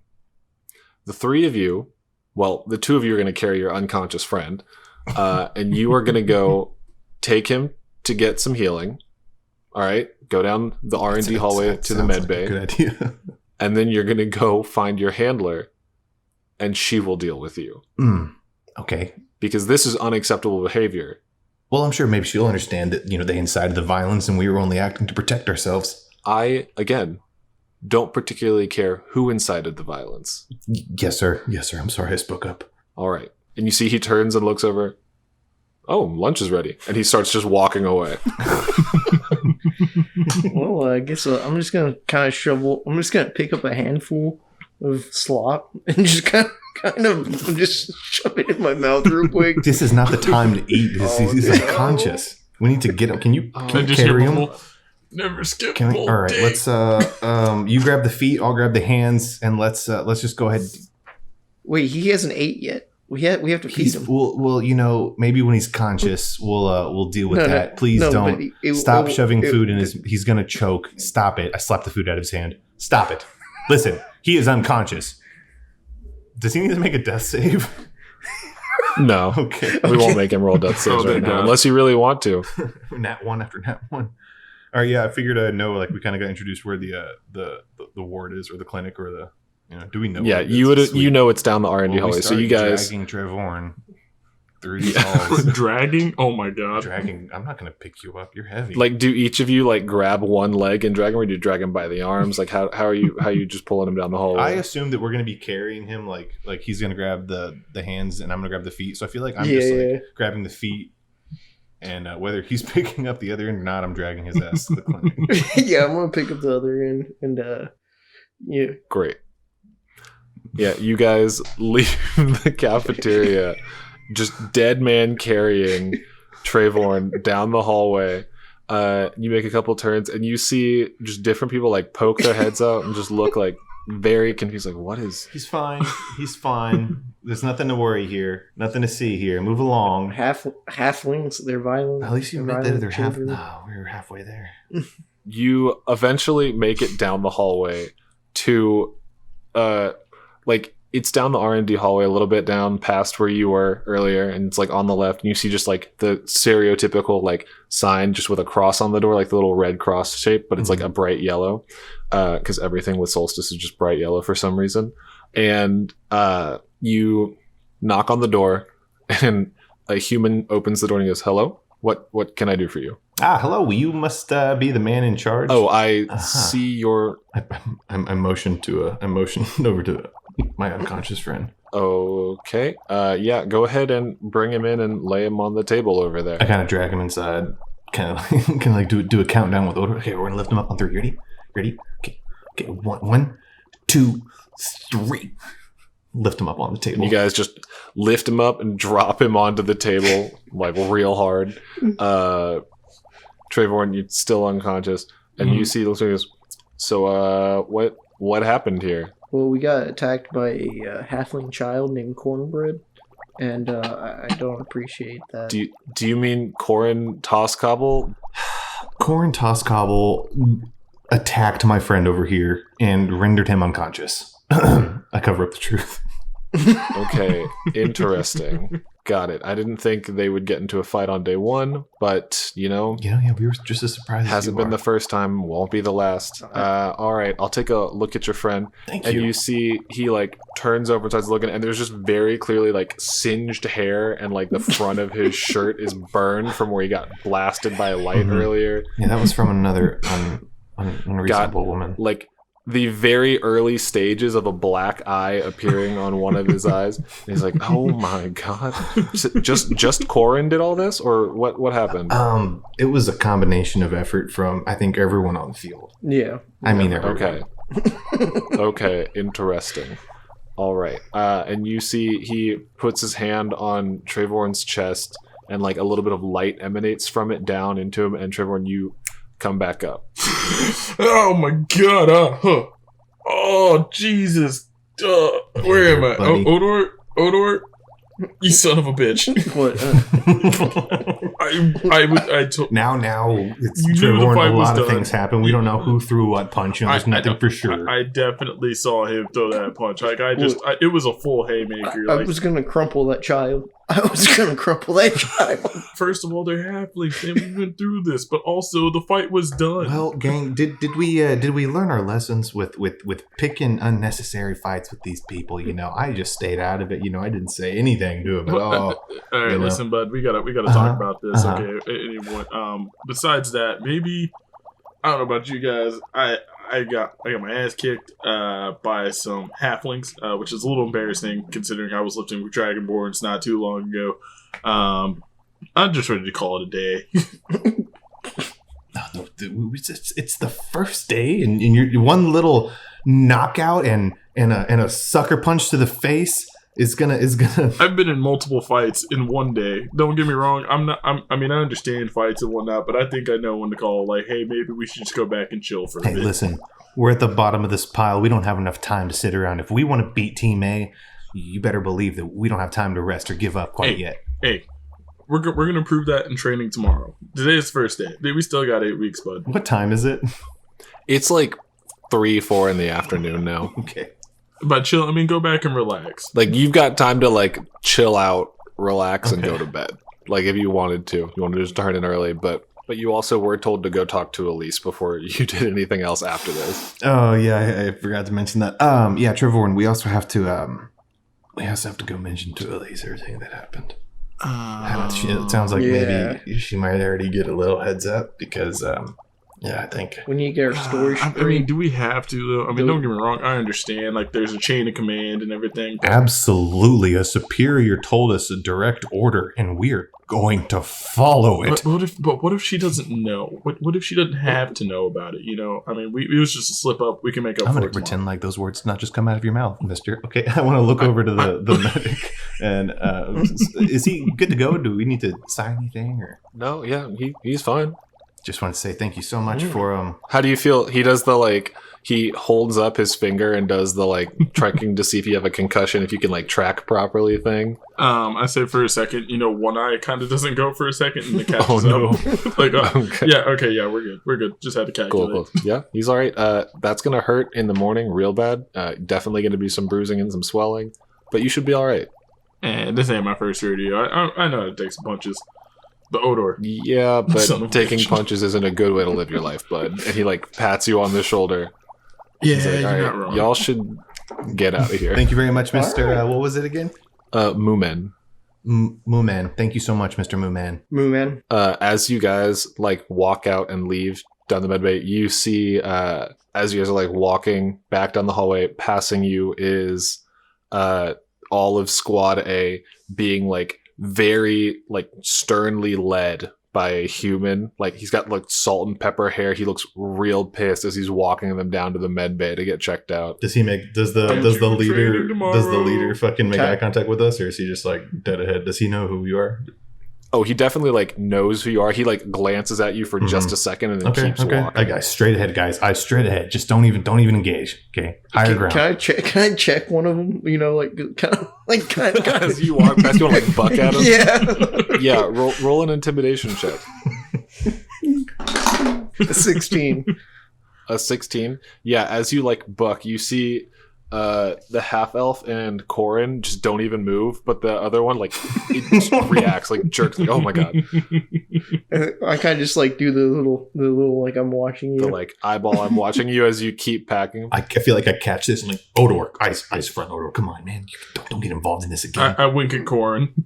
The 3 of you, well, the 2 of you are going to carry your unconscious friend, and you are going to go take him to get some healing. All right, go down the R&D hallway to the med bay, Good idea. and then you're going to go find your handler, and she will deal with you Okay. because this is unacceptable behavior. Well, I'm sure maybe she'll understand that, they incited the violence and we were only acting to protect ourselves. I, again, don't particularly care who incited the violence. Yes, sir. Yes, sir. I'm sorry I spoke up. All right. And you see he turns and looks over. Oh, lunch is ready. And he starts just walking away. Well, I guess I'm just gonna kind of shovel. I'm just gonna pick up a handful of slop and just kind of just shove it in my mouth real quick. This is not the time to eat. He's no. unconscious. We need to get him. Can you I carry just hear him? bubble, never skip. Can we? full All right. day. Let's. You grab the feet. I'll grab the hands, and let's just go ahead. Wait, he hasn't ate yet. We have to feed him. Well, maybe when he's conscious, we'll deal with No, no, that. Please no, don't but stop shoving food in his. He's gonna choke. Stop it! I slapped the food out of his hand. Stop it! Listen, he is unconscious. Does he need to make a death save? No. Okay. We won't make him roll death saves Oh, right thank now, God. unless you really want to. Nat 1 after Nat 1. All right, yeah, I figured I know. Like we kind of got introduced where the ward is, or the clinic, or the. Do we know? Yeah, where it you is? would. Sweet. You know it's down the R&D Well, we hallway. So start you guys. dragging Trevorn through these Yeah. halls. Dragging? Oh my god. Dragging. I'm not gonna pick you up. You're heavy. Like, do each of you like grab one leg and drag him, or do you drag him by the arms? Like, how are you just pulling him down the hallway? I assume that we're gonna be carrying him. Like he's gonna grab the hands, and I'm gonna grab the feet. So I feel like I'm just like grabbing the feet, and whether he's picking up the other end or not, I'm dragging his ass to the clinic. Yeah, I'm gonna pick up the other end and yeah. Great. Yeah, you guys leave the cafeteria, just dead man carrying Trevorn down the hallway. You make a couple turns, and you see just different people like poke their heads out and just look like very confused. Like, what is? He's fine. He's fine. There's nothing to worry here. Nothing to see here. Move along. Halflings, they're violent. At least you admitted they're half. children. No, we were halfway there. You eventually make it down the hallway to, like, it's down the R&D hallway a little bit down past where you were earlier, and it's like on the left, and you see just like the stereotypical like sign just with a cross on the door, like the little red cross shape, but it's like a bright yellow, because everything with Solstice is just bright yellow for some reason. And you knock on the door, and a human opens the door and he goes, "Hello, what can I do for you?" Hello. You must be the man in charge. Oh, I see your. I motioned over to my unconscious friend. Okay. Yeah, go ahead and bring him in and lay him on the table over there. I kind of drag him inside. Kind of like do a countdown with order. Okay, we're gonna lift him up on 3. Ready? Okay. One, 2, 3. Lift him up on the table. You guys just lift him up and drop him onto the table like real hard. Trayvon, you're still unconscious, and you see looks like this. So, what happened here? Well, we got attacked by a halfling child named Cornbread, and I don't appreciate that. Do you mean Corin Tosscobble? Corin Tosscobble attacked my friend over here and rendered him unconscious. I cover up the truth. Okay, interesting. Got it. I didn't think they would get into a fight on day one, but we were just as surprised. Hasn't been the first time, won't be the last. All right, I'll take a look at your friend. Thank you. you. And you see he like turns over and starts looking, and there's just very clearly like singed hair, and like the front of his shirt is burned from where he got blasted by a light earlier. Yeah, that was from another unreasonable woman. Like the very early stages of a black eye appearing on one of his eyes. And he's like, "Oh my god!" Just Corin did all this, or what happened? It was a combination of effort from I think everyone on the field. Yeah. I mean, everyone. Okay, interesting. All right, and you see he puts his hand on Trayvorn's chest, and like a little bit of light emanates from it down into him, and Trayvorn, you come back up. Oh my god! Oh Jesus! Where am I? Oh, Odor! You son of a bitch! What? I told. Now it's You knew Trayvon. the fight A was lot of done. things happen. We don't know who threw what punch. There's nothing for sure. I definitely saw him throw that punch. Like it was a full haymaker. I was gonna crumple that child. First of all, they're halflings, and we went through this, but also the fight was done. Well, gang, did we learn our lessons with picking unnecessary fights with these people? I just stayed out of it. I didn't say anything to them at all. All right, listen, bud, we gotta talk about this. Okay, anyone. Besides that, maybe I don't know about you guys. I got my ass kicked by some halflings, which is a little embarrassing considering I was lifting with Dragonborns not too long ago. I'm just ready to call it a day. It's the first day, and your one little knockout and a sucker punch to the face is gonna. I've been in multiple fights in one day. Don't get me wrong. I understand fights and whatnot, but I think I know when to call. Like, hey, maybe we should just go back and chill for a bit. Hey, listen, we're at the bottom of this pile. We don't have enough time to sit around. If we want to beat Team A, you better believe that we don't have time to rest or give up quite yet. Hey, we're gonna prove that in training tomorrow. Today is the first day. We still got 8 weeks, bud. What time is it? It's like 3-4 in the afternoon now. Okay. But chill. Go back and relax. Like, you've got time to like chill out, relax, and go to bed. Like, if you wanted to just turn in early, but you also were told to go talk to Elise before you did anything else after this. Oh yeah, I forgot to mention that. Yeah, Trevor, and we also have to go mention to Elise everything that happened. It sounds like maybe she might already get a little heads up because yeah, I think we need to get our story straight. Do we have to though? Don't get me wrong. I understand. Like, there's a chain of command and everything. Absolutely, a superior told us a direct order, and we're going to follow it. But what if she doesn't know? What if she doesn't have to know about it? It was just a slip up. We can make up for it. I'm going to pretend like those words not just come out of your mouth, mister. Okay, I want to look over to the medic. And is he good to go? Do we need to sign anything? Or No, yeah, he's fine. Just want to say thank you so much for How do you feel? He does the like. He holds up his finger and does the like checking to see if you have a concussion, if you can like track properly thing. I say for a second, one eye kind of doesn't go for a second, and it catches Oh, no. up. Like, Okay. yeah, we're good. Just had to calculate. Cool. Yeah, he's all right. That's gonna hurt in the morning, real bad. Definitely gonna be some bruising and some swelling, but you should be all right. And this ain't my first rodeo. I know how to take some punches. The odor. Yeah, Son but of a taking bitch. punches isn't a good way to live your life, bud. And he like pats you on the shoulder. Yeah, He's like, you're all not right, wrong. y'all should get out of here. Thank you very much, Mr. All right. What was it again? Moomen. Mooman. Thank you so much, Mr. Mooman. Moo man. As you guys like walk out and leave down the medbay, you see as you guys are like walking back down the hallway, passing you is all of Squad A being like very like sternly led by a human. Like he's got like salt and pepper hair. He looks real pissed as he's walking them down to the med bay to get checked out. Does the leader fucking make eye contact with us, or is he just like dead ahead? Does he know who you are? Oh, he definitely like knows who you are. He like glances at you for just a second and then keeps walking. Guys, straight ahead, guys. Eyes straight ahead. Just don't even engage. Okay, higher ground. Can I check one of them? Kind of. As you walk past, you want to like buck at him. Yeah. Yeah, roll an intimidation check. 16. A 16. Yeah, as you like buck, you see the half elf and Corin just don't even move, but the other one like it just reacts, like jerks, like, oh my god. I kind of just like do the little like I'm watching you. The like eyeball, I'm watching you as you keep packing. I feel like I catch this and like Odor, eyes front Odor. Come on, man, don't get involved in this again. I wink at Corin.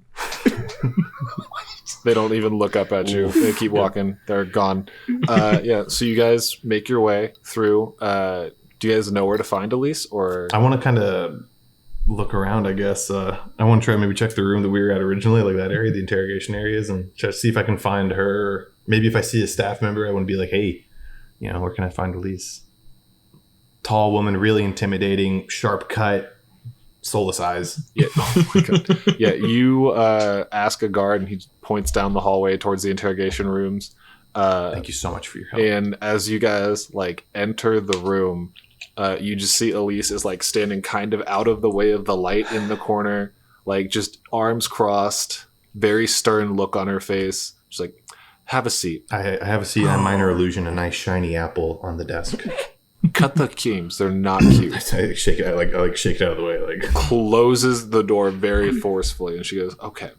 They don't even look up at you. They keep walking. They're gone. Yeah, so you guys make your way through. Do you guys know where to find Elise? Or I want to kind of look around, I guess. I want to try maybe check the room that we were at originally, like that area, the interrogation areas, and try to see if I can find her. Maybe if I see a staff member, I want to be like, hey, where can I find Elise? Tall woman, really intimidating, sharp cut, soulless eyes. Yeah, oh my god. Yeah, you ask a guard, and he points down the hallway towards the interrogation rooms. Thank you so much for your help. And as you guys like enter the room, you just see Elise is like standing kind of out of the way of the light in the corner, like just arms crossed, very stern look on her face. She's like, have a seat. I have a seat on Minor Illusion, a nice shiny apple on the desk. Cut the games. They're not cute. I shake it. I like shake it out of the way. Like Closes the door very forcefully, and she goes, okay.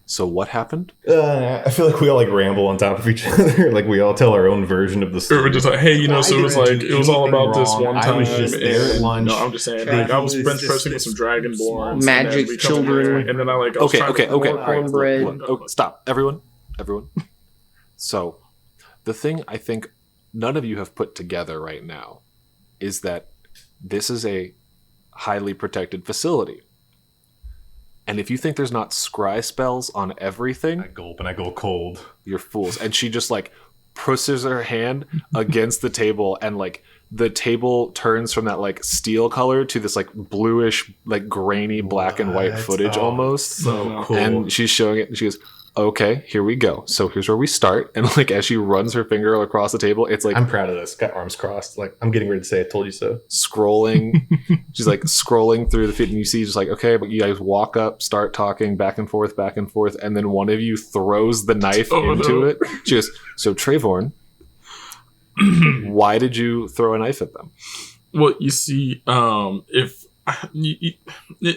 So what happened? I feel like we all like ramble on top of each other. Like we all tell our own version of the story. We're just like, hey, so it was like it was all about this one time. I was just there at lunch. No, I'm just saying, like, I was bench pressing with some Dragonborns, Magic and then we come children. there, and then I like I was Okay. trying to- All right, cornbread. look, stop, everyone. So, the thing I think none of you have put together right now is that this is a highly protected facility. And if you think there's not scry spells on everything, I gulp and I go cold. you're fools. And she just like presses her hand against the table, and like the table turns from that like steel color to this like bluish, like grainy black and white What? footage Oh, almost. So cool. And she's showing it, and she goes, okay, here we go. So here's where we start. And like as she runs her finger across the table, it's like I'm proud of this. Got arms crossed. Like I'm getting ready to say, "I told you so." scrolling. She's like scrolling through the feed, and you see just like, okay, but you guys walk up, start talking back and forth, and then one of you throws the knife into it. She goes, so Trayvorn, why did you throw a knife at them? Well, you see, if I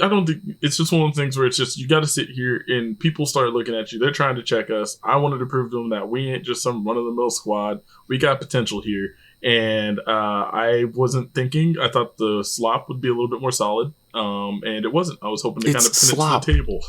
don't think it's just one of the things where it's just you got to sit here and people start looking at you. They're trying to check us. I wanted to prove to them that we ain't just some run-of-the-mill squad. We got potential here, and I wasn't thinking. I thought the slop would be a little bit more solid, and it wasn't. I was hoping to kind of pin it to the table.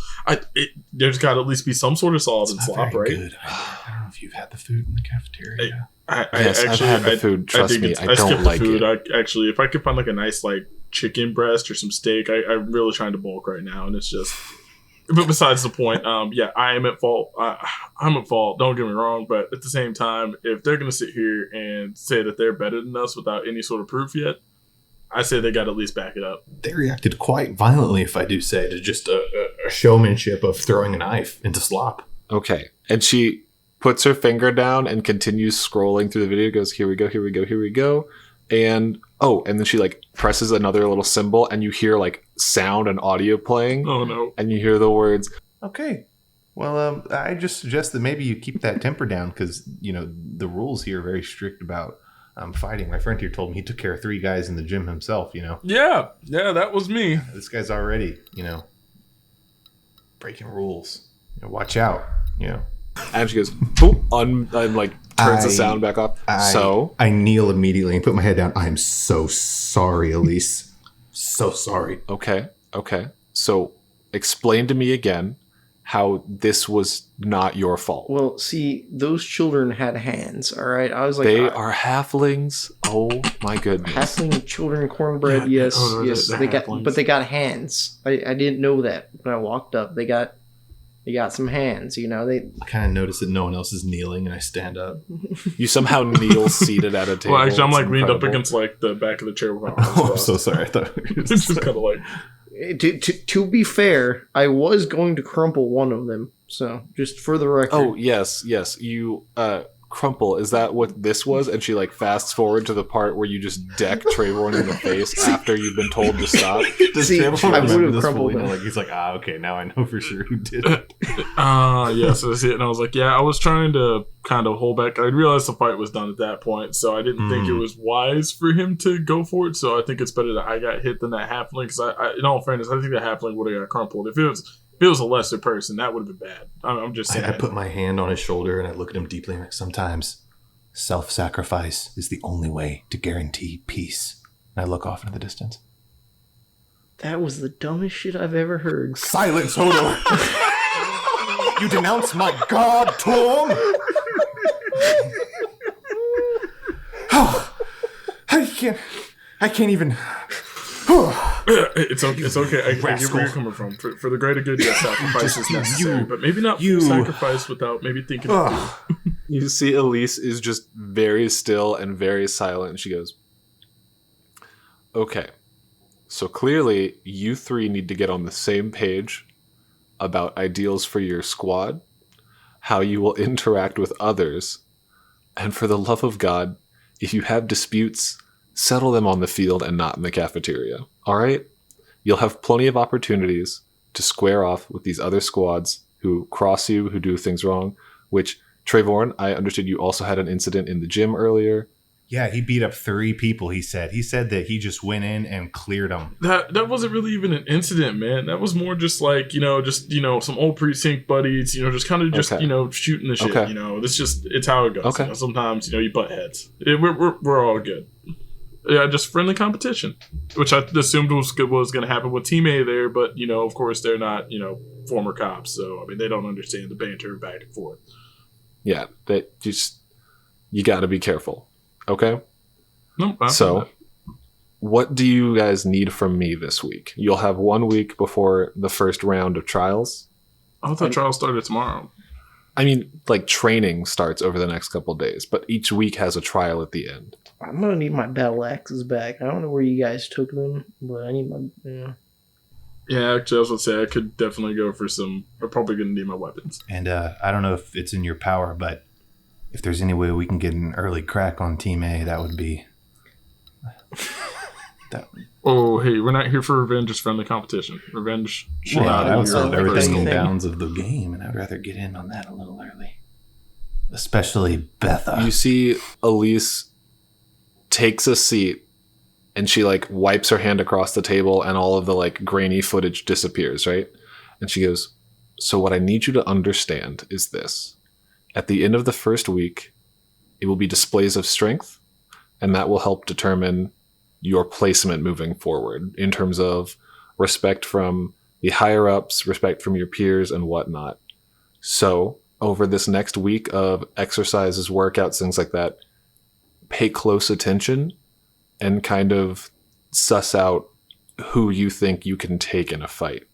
There's got to at least be some sort of solid in slop, right? Good. I don't know if you've had the food in the cafeteria. Yes, I've had the food. Trust me, I don't like it. Actually, if I could find like a nice like chicken breast or some steak, I'm really trying to bulk right now, and it's just. But besides the point, I am at fault. I'm at fault. Don't get me wrong, but at the same time, if they're gonna sit here and say that they're better than us without any sort of proof yet, I say they got to at least back it up. They reacted quite violently, if I do say, to just a showmanship of throwing a knife into slop. Okay, and she puts her finger down and continues scrolling through the video. Goes, here we go, here we go, here we go. And and then she like presses another little symbol and you hear like sound and audio playing. Oh no. And you hear the words, Okay. Well, I just suggest that maybe you keep that temper down because, the rules here are very strict about fighting. My friend here told me he took care of 3 guys in the gym himself, Yeah, that was me. This guy's already, breaking rules. Watch out, and she goes, boop, and like turns the sound back off. I kneel immediately and put my head down. I am so sorry, Elise. So sorry. Okay. So explain to me again how this was not your fault. Well, see, those children had hands, all right? I was like... They are halflings. Oh, my goodness. Halfling children, cornbread, yes. But they got hands. I didn't know that when I walked up. They got some hands, They I kind of notice that no one else is kneeling, and I stand up. You somehow kneel seated at a table. Well, actually, I'm like leaned up incredible. against like the back of the chair with my arms I'm so sorry. I thought It's just kind of like... To be fair, I was going to crumple one of them. So, just for the record. Oh, yes. You crumple. Is that what this was? And she like fasts forward to the part where you just deck Trayvon in the face after you've been told to stop. See, I would have crumpled him. Like he's like, okay, now I know for sure who did it. Yeah, so that's it. And I was like, yeah, I was trying to kind of hold back. I realized the fight was done at that point, so I didn't think it was wise for him to go for it. So I think it's better that I got hit than that halfling. Because in all fairness, I think that halfling would have got crumpled. If it was a lesser person, that would have been bad. I'm just saying. I put my hand on his shoulder and I look at him deeply. And sometimes self-sacrifice is the only way to guarantee peace. And I look off into the distance. That was the dumbest shit I've ever heard. Silence, Hodor! You denounce my god, Tom! I can't even... It's okay. I get where you're coming from. For the greater good, yes, sacrifice is necessary, but maybe not sacrifice without maybe thinking it through. You see Elise is just very still and very silent, and she goes, okay, so clearly you 3 need to get on the same page about ideals for your squad, how you will interact with others, and for the love of God, if you have disputes, settle them on the field and not in the cafeteria. All right? You'll have plenty of opportunities to square off with these other squads who cross you, who do things wrong, which, Trayvon, I understood you also had an incident in the gym earlier. Yeah, he beat up 3 people, he said. He said that he just went in and cleared them. That wasn't really even an incident, man. That was more just like, some old precinct buddies, just kind of shooting the shit, Okay. It's how it goes. Okay. Sometimes, you butt heads. We're all good. Yeah, just friendly competition, which I assumed was going to happen with Team A there, but, of course, they're not, former cops, so, I mean, they don't understand the banter back and forth. Yeah, you got to be careful, okay? Nope. So, what do you guys need from me this week? You'll have 1 week before the first round of trials. I thought trials started tomorrow. I mean, like, training starts over the next couple days, but each week has a trial at the end. I'm going to need my battle axes back. I don't know where you guys took them, but I need my... Yeah, actually, I was going to say I could definitely go for some... I'm probably going to need my weapons. And I don't know if it's in your power, but if there's any way we can get an early crack on Team A, that would be... Oh, hey, we're not here for revenge, just friendly competition. Revenge should not that would be solve everything in thing. bounds of the game, and I'd rather get in on that a little early. Especially Betha. You see Elise takes a seat and she like wipes her hand across the table and all of the like grainy footage disappears, right? And she goes, so what I need you to understand is this. At the end of the first week, it will be displays of strength, and that will help determine your placement moving forward in terms of respect from the higher ups, respect from your peers, and whatnot. So over this next week of exercises, workouts, things like that, pay close attention and kind of suss out who you think you can take in a fight.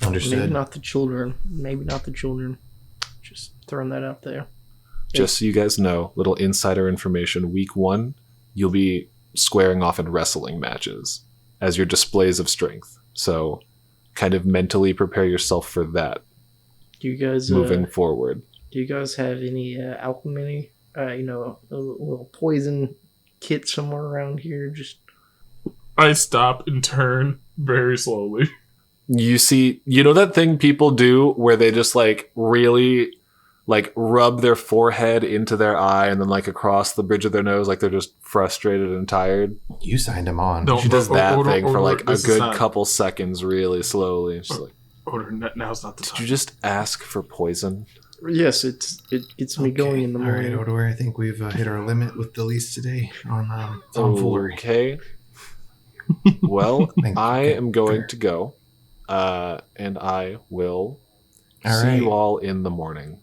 Understood. Maybe not the children. Just throwing that out there. Just so you guys know, little insider information, week 1, you'll be squaring off in wrestling matches as your displays of strength. So kind of mentally prepare yourself for that You guys moving forward. Do you guys have any alchemy? A little poison kit somewhere around here? Just I stop and turn very slowly. You see, that thing people do where they just like really like rub their forehead into their eye and then like across the bridge of their nose, like they're just frustrated and tired. You signed him on. No. She does that thing for like a this is good not- couple seconds, really slowly. She's like, Odor, now's not the did time. you just ask for poison? yes, it gets me going in the All right, morning. Odor, I think we've hit our limit with the least today on tomfoolery. Okay. Well, Thank you. I Okay, am going fair. to go, and I will All see right. you all in the morning.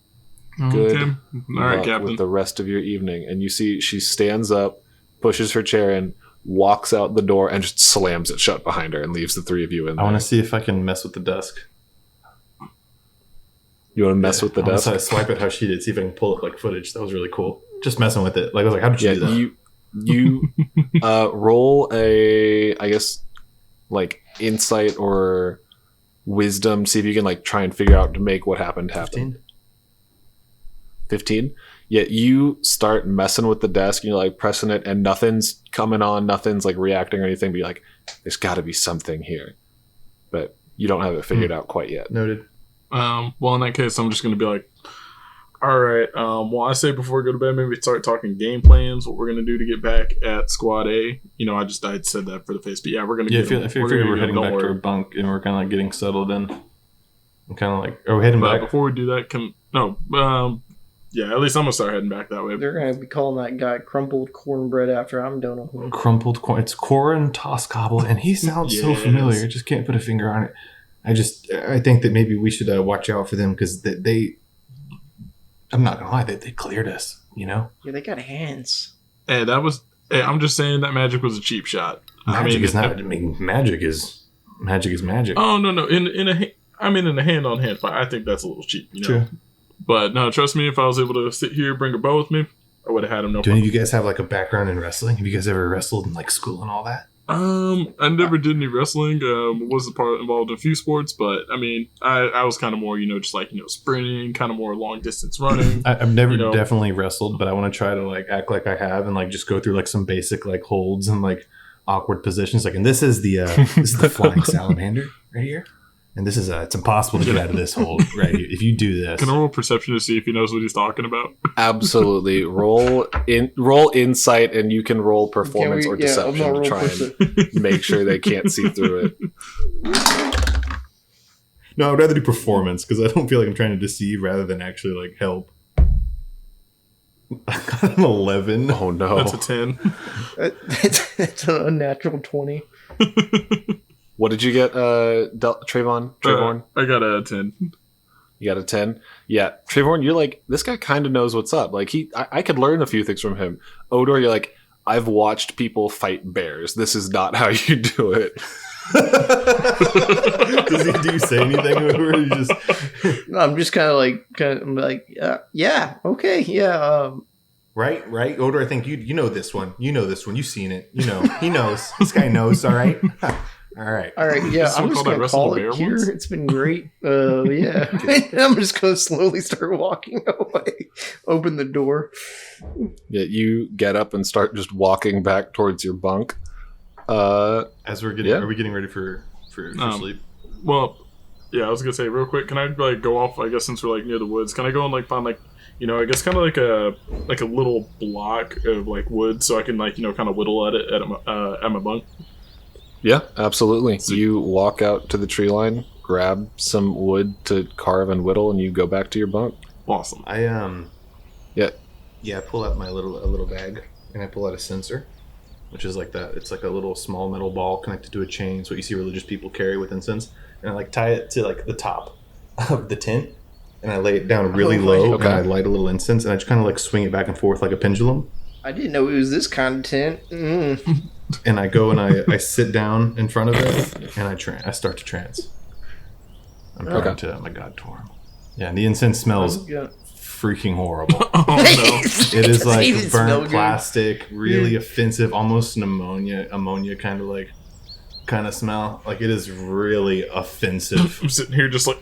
Good Okay. All right, luck Captain. with the rest of your evening. And you see she stands up, pushes her chair in, walks out the door, and just slams it shut behind her and leaves the three of you in I there. want to see if I can mess with the dusk. You want to mess with the I wanna desk? swipe at how she did, see if I can pull up like footage. That was really cool. Just messing with it. Like I was like, how did you Yeah, do that? you roll a, I guess, like insight or wisdom. See if you can like try and figure out to make what happened happen. 15. Yeah, you start messing with the desk and you're like pressing it and nothing's coming on, nothing's like reacting or anything, but you're like, there's got to be something here. But you don't have it figured out quite yet. Noted. Well, in that case, I'm just going to be like, all right, well, I say before we go to bed, maybe start talking game plans, what we're going to do to get back at Squad A. I said that for the face, but yeah, we're going to Yeah, get I feel we're heading back to our bunk and we're kind of like getting settled in. I'm kind of like, are we heading But back? before we do that, yeah, at least I'm going to start heading back that way. They're gonna be calling that guy crumpled cornbread after I'm done with him. Crumpled corn. It's Corin Tosscobble, and he sounds so Yes. familiar. I just can't put a finger on it. I think that maybe we should watch out for them because they. I'm not gonna lie, they cleared us. Yeah, they got hands. Hey, I'm just saying that magic was a cheap shot. Magic is not. I mean, magic is magic. Oh no! In a hand-on-hand fight, I think that's a little cheap. True. But no, trust me, if I was able to sit here, bring a bow with me, I would have had him. No Do any problem. of you guys have like a background in wrestling? Have you guys ever wrestled in like school and all that? I never did any wrestling. Was involved in a few sports, but I mean, I was kind of more, just like sprinting, kind of more long distance running. I've never You know. definitely wrestled, but I want to try to like act like I have and like just go through like some basic like holds and like awkward positions. Like, and this is the flying salamander right here, and this is it's impossible to get out of this hold right here if you do this. Can I roll perception to see if he knows what he's talking about? Absolutely. Roll insight and you can roll performance or deception to try and make sure they can't see through it. No, I'd rather do performance because I don't feel like I'm trying to deceive rather than actually like help. I got an 11. Oh no. That's a 10. That's an unnatural 20. What did you get, Trayvon? I got a 10. You got a 10? Yeah. Trayvon, you're like, this guy kind of knows what's up. Like, I could learn a few things from him. Odor, you're like, I've watched people fight bears. This is not how you do it. Do you say anything or you just No, I'm just kind of like, yeah, okay, yeah. right? Odor, I think you know this one. You know this one. You've seen it. You know. He knows. This guy knows, all right? All right. All right, yeah, This I'm one just called I gonna wrestled call a bear it here. once? It's been great. Yeah, I'm just gonna slowly start walking away. Open the door. Yeah, you get up and start just walking back towards your bunk. As we're getting, Yeah. are we getting ready for sleep? Well, yeah, I was gonna say real quick. Can I like go off? I guess since we're like near the woods, can I go and like find like I guess kind of like a little block of like wood, so I can like kind of whittle at it at my bunk. Yeah, absolutely. You walk out to the tree line, grab some wood to carve and whittle, and you go back to your bunk. Awesome. I Yeah. I pull out a little bag and I pull out a censer, which is like that. It's like a little small metal ball connected to a chain. So what you see religious people carry with incense, and I like tie it to like the top of the tent, and I lay it down really low, Okay. and I light a little incense, and I just kind of like swing it back and forth like a pendulum. I didn't know it was this kind of tent. And I go and I sit down in front of it, and I start to trance. I'm praying to my god Torm. Yeah, and the incense smells freaking horrible. Oh no. It is like Smell burnt good. plastic, really offensive, almost an ammonia kind of like kind of smell. Like, it is really offensive. I'm sitting here just like,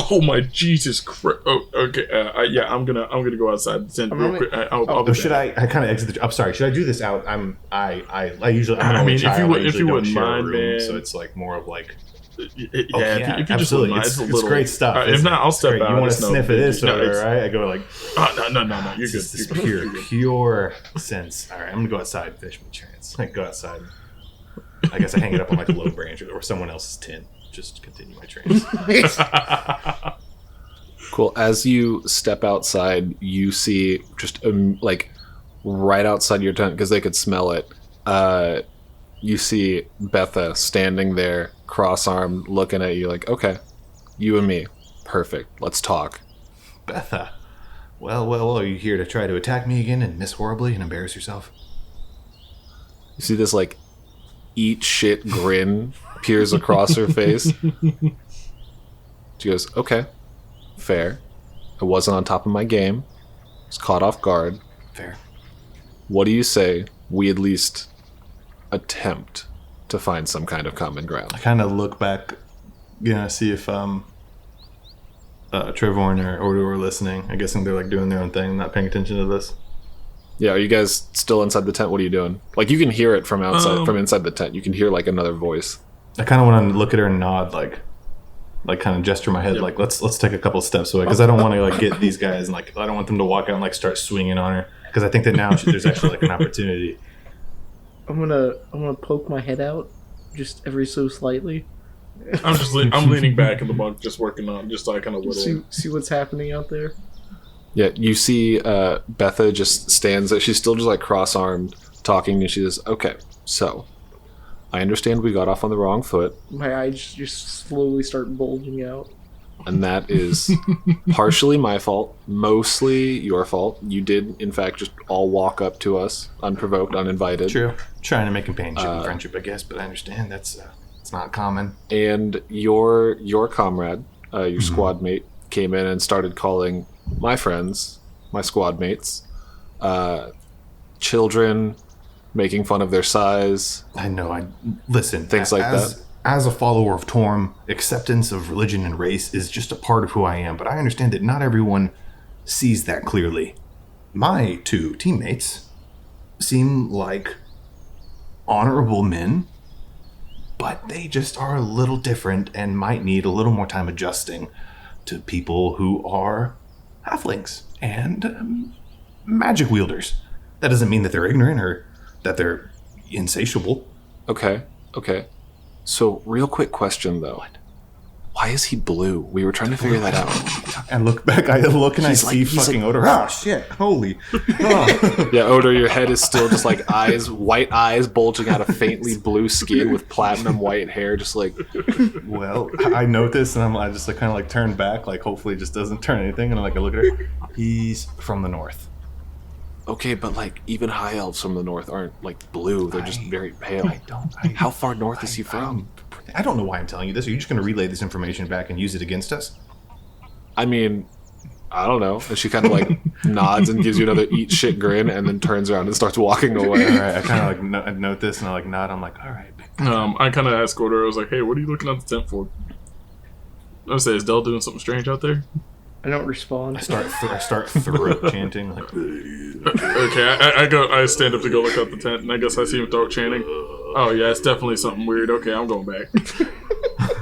oh my Jesus Christ. Oh, okay. Yeah, I'm gonna go outside the tent real quick. I'll be should back. I kind of exit the? I'm sorry. Should I do this out? I usually. I mean, if you wouldn't mind, man. So it's like more of like. If you just wouldn't mind, it's great stuff. If not, I'll step out. You want to sniff of this, right? I go like, no, you're good. This pure sense. All right, I'm gonna go outside and finish my chance. I go outside. I guess I hang it up on like a low branch or someone else's tent. Just continue my trance. Cool. As you step outside, you see just like right outside your tent because they could smell it. You see Betha standing there, cross-armed, looking at you like, okay, you and me. Perfect. Let's talk. Betha. Well, are you here to try to attack me again and miss horribly and embarrass yourself? You see this, like, eat shit grin peers across her face. She goes, okay, fair. I wasn't on top of my game. I was caught off guard. Fair. What do you say we at least attempt to find some kind of common ground? I kind of look back, see if Trevorn or Odo are listening. I'm guessing they're like doing their own thing, not paying attention to this. Yeah, are you guys still inside the tent? What are you doing? Like, you can hear it from outside, from inside the tent. You can hear like another voice. I kind of want to look at her and nod, like kind of gesture my head, like let's take a couple steps away, because I don't want to like get these guys and like I don't want them to walk out and like start swinging on her, because I think that now there's actually like an opportunity. I'm gonna poke my head out, just ever so slightly. I'm leaning back in the bunk, just working on, just so I kind of whittle. See what's happening out there. Yeah, you see Betha just stands there. She's still just like cross-armed, talking, and she says, okay, so I understand we got off on the wrong foot. My eyes just slowly start bulging out. And that is partially my fault, mostly your fault. You did, in fact, just all walk up to us, unprovoked, uninvited. True. Trying to make companionship and friendship, I guess, but I understand that's it's not common. And your comrade, your squad mate, came in and started calling my friends, my squad mates, children, making fun of their size. I know. Listen. Things like that. As a follower of Torm, acceptance of religion and race is just a part of who I am, but I understand that not everyone sees that clearly. My two teammates seem like honorable men, but they just are a little different and might need a little more time adjusting to people who are halflings and magic wielders. That doesn't mean that they're ignorant or that they're insatiable. Okay. So, real quick question, though. What? Why is he blue? We were trying to figure that out. And look back, I look and I see fucking Odor. Oh, shit. Holy. Oh. Yeah, Odor, your head is still just like white eyes bulging out of faintly blue skin with platinum white hair, just like... Well, I note this and I just like kind of like turn back, like hopefully it just doesn't turn anything. And I look at her. He's from the north. Okay, but like even high elves from the north aren't like blue; they're just very pale. How far north is he from? I don't know why I'm telling you this. Are you just going to relay this information back and use it against us? I mean, I don't know. And she kind of like nods and gives you another eat shit grin, and then turns around and starts walking away. All right, I kind of like note this and I like nod. I'm like, all right. I kind of asked Order. I was like, hey, what are you looking at the tent for? I say, is Del doing something strange out there? I don't respond. I start throat chanting like. Okay, I stand up to go look up the tent, and I guess I see him throat chanting. Oh yeah, it's definitely something weird. Okay, I'm going back.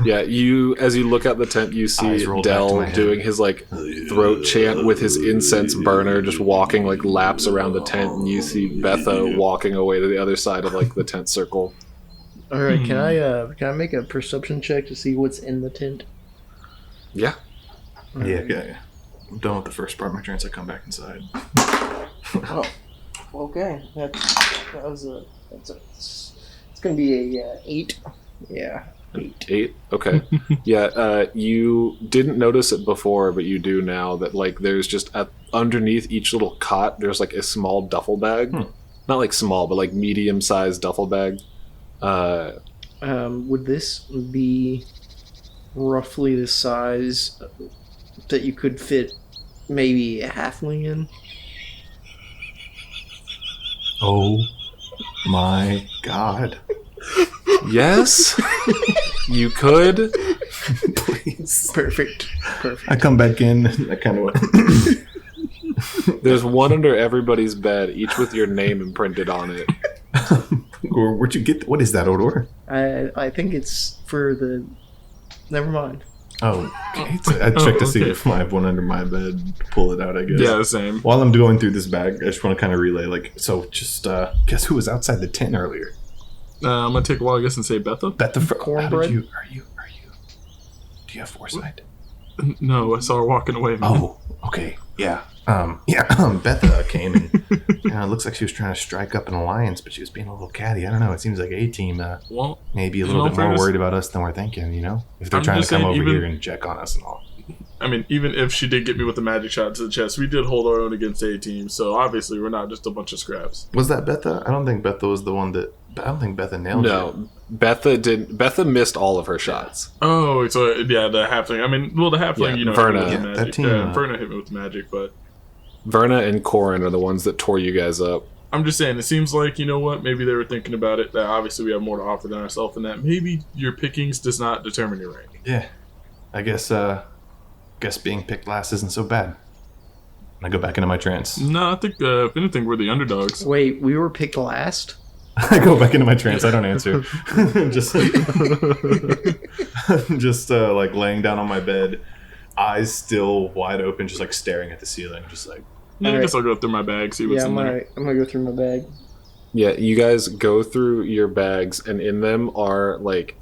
Yeah, as you look at the tent, you see Del doing his like throat chant with his incense burner, just walking like laps around the tent, and you see Betha walking away to the other side of like the tent circle. All right, can I make a perception check to see what's in the tent? Yeah. Yeah. I'm done with the first part of my trance. I come back inside. Oh, okay. It's gonna be a 8. Yeah, 8. 8. Okay. Yeah. You didn't notice it before, but you do now. That like there's just underneath each little cot, there's like a small duffel bag. Not like small, but like medium-sized duffel bag. Would this be roughly the size that you could fit maybe a halfling in? Oh my god. Yes, you could. Please. Perfect. I come back in. I kind of. There's one under everybody's bed, each with your name imprinted on it. Or where'd you get? What is that, Odor? I think it's for the. Never mind. Oh, okay. I checked to see if I have one under my bed. Pull it out, I guess. Yeah, the same. While I'm going through this bag, I just want to kind of relay, like, so just guess who was outside the tent earlier? I'm gonna take a while, I guess, and say Betha. Cornbread? Do you have foresight? No, I saw her walking away. Man. Oh, okay, yeah. Betha came and it looks like she was trying to strike up an alliance, but she was being a little catty. I don't know. It seems like A-Team maybe a little bit more worried about us than we're thinking, you know? If they're trying to come over here and check on us and all. I mean, even if she did get me with a magic shot to the chest, we did hold our own against A-Team, so obviously we're not just a bunch of scraps. Was that Betha? I don't think Betha was the one that... I don't think Betha nailed it. No, Betha missed all of her shots. Oh, so yeah, the halfling. I mean, well, the halfling, Yeah, Verna. Verna. Hit me with magic. Verna hit me with magic, but... Verna and Corin are the ones that tore you guys up. I'm just saying, it seems like, you know what, maybe they were thinking about it, that obviously we have more to offer than ourselves, and that maybe your pickings does not determine your rank. Yeah. I guess being picked last isn't so bad. I go back into my trance. No, I think, if anything, we're the underdogs. Wait, we were picked last? I go back into my trance. I don't answer. just like laying down on my bed, eyes still wide open, just like staring at the ceiling, just like. Yeah, I guess I'll go through my bag, see what's in there. I'm gonna go through my bag. Yeah, you guys go through your bags, and in them are like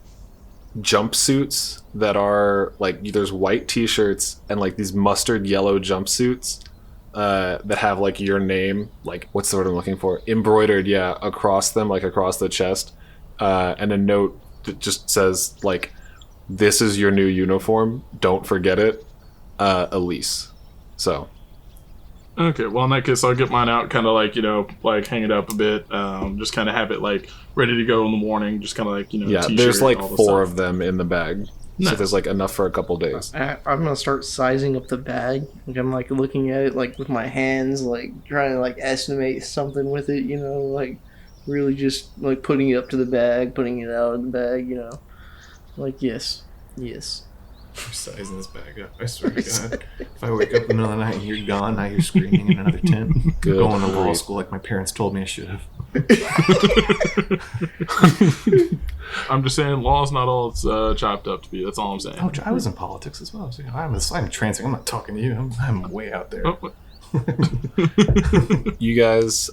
jumpsuits that are like there's white t-shirts and like these mustard yellow jumpsuits that have like your name, like what's the word I'm looking for, embroidered, across them, like across the chest, and a note that just says like, "This is your new uniform. Don't forget it, Elise." So. Okay, well in that case I'll get mine out, kind of like, like hang it up a bit, just kind of have it like ready to go in the morning, just kind of like, Yeah, t-shirt, there's like all the 4 stuff. of them in the bag. Nice. So there's like enough for a couple days. I'm gonna start sizing up the bag. Like I'm like looking at it like with my hands, like trying to like estimate something with it, like really just like putting it up to the bag, putting it out of the bag, like yes. I'm sizing this bag up. I swear to God. If I wake up in the middle of the night and you're gone, now you're screaming in another tent. Good Going to law grief. school like my parents told me I should have. I'm just saying, law's not all it's chopped up to be. That's all I'm saying. Oh, I was in politics as well. So I'm transferring. I'm not talking to you. I'm way out there. Oh, what? You guys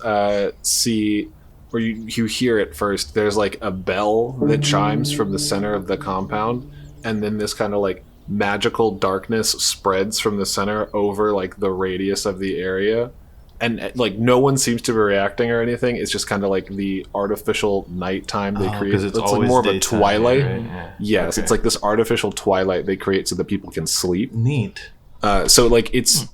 see, or you hear it first, there's like a bell that chimes from the center of the compound, and then this kind of like magical darkness spreads from the center over like the radius of the area, and like no one seems to be reacting or anything. It's just kind of like the artificial nighttime they create. It's like more of a daytime, twilight. right? Yeah. Yes, Okay. it's like this artificial twilight they create so that people can sleep. Neat. So like it's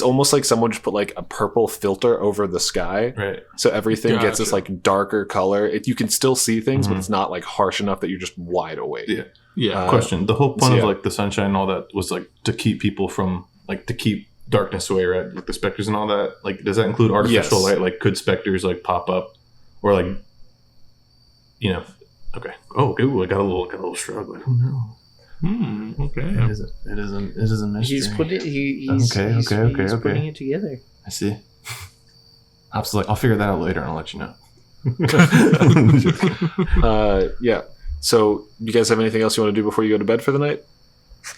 almost like someone just put like a purple filter over the sky, Right. so everything gets this Gotcha. like darker color. You can still see things, but it's not like harsh enough that you're just wide awake. Yeah. Yeah. Question. The whole point so of yeah. like the sunshine and all that was like to keep people from like to keep darkness away, right? Like the specters and all that. Like, does that include artificial Yes. light? Like, could specters like pop up, or like, Okay. Oh, ooh, I got a little shrug. Like, oh no. Okay. It is a mystery. He's putting he's putting it together. I see. Ops is like, I'll figure that out later and I'll let you know. Yeah. So, you guys have anything else you want to do before you go to bed for the night?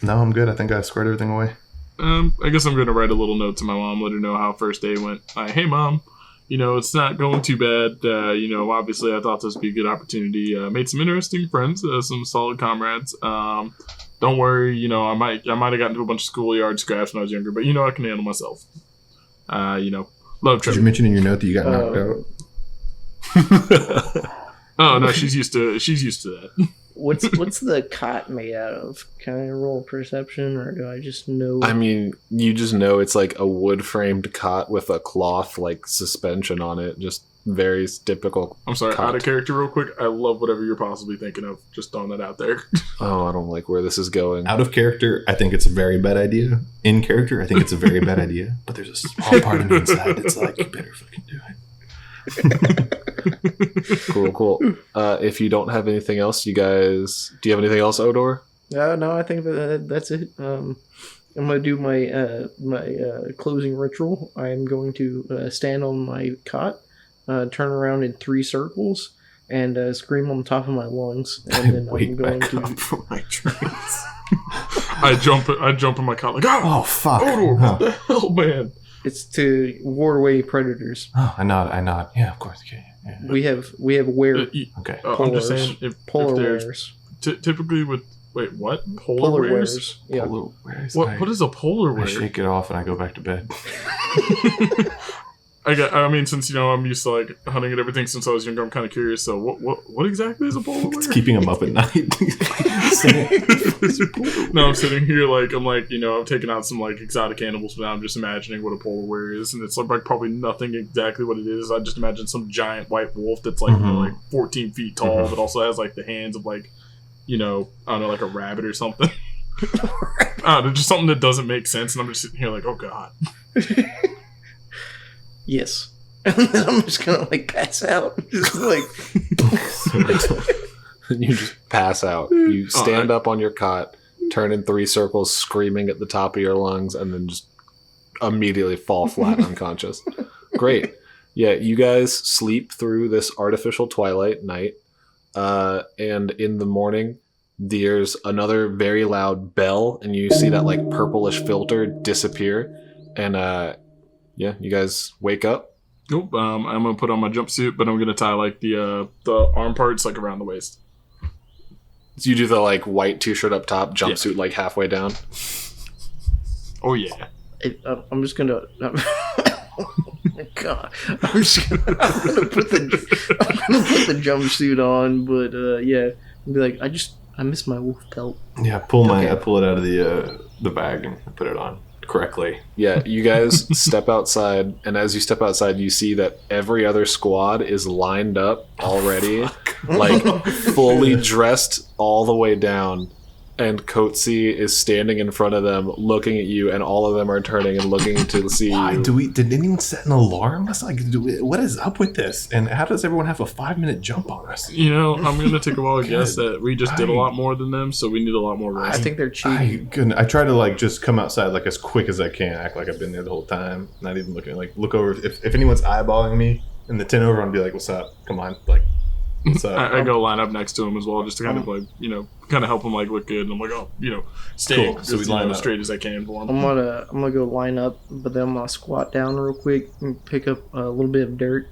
No, I'm good. I think I squared everything away. I guess I'm going to write a little note to my mom, let her know how first day went. Hey, Mom, it's not going too bad. Obviously, I thought this would be a good opportunity. Made some interesting friends, some solid comrades. Don't worry, I might have gotten into a bunch of schoolyard scraps when I was younger, but I can handle myself. Love Did Trevor. you mention in your note that you got knocked out? Oh no, she's used to that. What's the cot made out of? Can I roll perception, or do I just know? I mean, you just know it's like a wood-framed cot with a cloth like suspension on it. Just very typical. I'm sorry, cot. out of character real quick. I love whatever you're possibly thinking of. Just throwing that out there. Oh, I don't like where this is going. Out of character, I think it's a very bad idea. In character, I think it's a very bad idea. But there's a small part of me inside that's like, you better fucking do it. Cool. If you don't have anything else, you guys, do you have anything else, Odor? No, I think that's it. I'm gonna do my closing ritual. I'm going to stand on my cot, turn around in 3 circles, and scream on the top of my lungs. And then I'm going to. For my drinks. I jump in my cot like, Oh fuck! Odor, what the hell, man? It's to ward away predators. Oh, I nod. Yeah, of course. Okay. Yeah. We have Okay. I'm just saying, if polar there's wares. typically with wait, what Polar wares? wares. Yeah. Polar wares. What is a polar I wear? shake it off and I go back to bed. I mean, since I'm used to like hunting and everything since I was younger, I'm kind of curious. So, what exactly is a polar It's bear? keeping him up at night. No, I'm sitting here like I'm taking out some like exotic animals, but now I'm just imagining what a polar bear is, and it's like probably nothing exactly what it is. I just imagine some giant white wolf that's like like 14 feet tall, but also has like the hands of like I don't know, like a rabbit or something. Just something that doesn't make sense, and I'm just sitting here like, oh god. Yes. And then I'm just gonna like pass out. Just like You just pass out. You stand up on your cot, turn in 3 circles, screaming at the top of your lungs, and then just immediately fall flat unconscious. Great. Yeah, you guys sleep through this artificial twilight night, and in the morning, there's another very loud bell, and you see that like purplish filter disappear, and you guys wake up. Nope. I'm gonna put on my jumpsuit, but I'm gonna tie like the arm parts like around the waist. So you do the like white t-shirt up top, jumpsuit like halfway down. Oh yeah. I'm just gonna. Oh my god! I'm gonna put the jumpsuit on, but I'll be like, I miss my wolf pelt. Yeah, I pull it out of the bag and I put it on correctly. Yeah, you guys step outside, and as you step outside, you see that every other squad is lined up already, like fully dressed all the way down. And Coetzee is standing in front of them, looking at you, and all of them are turning and looking to see you. Did anyone set an alarm? What is up with this? And how does everyone have a 5-minute jump on us? I'm gonna take a wild guess that we just did a lot more than them, so we need a lot more rest. I think they're cheating. I try to like just come outside like as quick as I can, act like I've been there the whole time, not even looking, like look over. If anyone's eyeballing me in the 10 over, I'll be like, "What's up? Come on, like." What's up? I go line up next to him as well, just to kind of like kind of help him like look good. And I'm like, stay Cool. So we line as up. straight as I can for him. I'm gonna go line up, but then I'm gonna squat down real quick and pick up a little bit of dirt,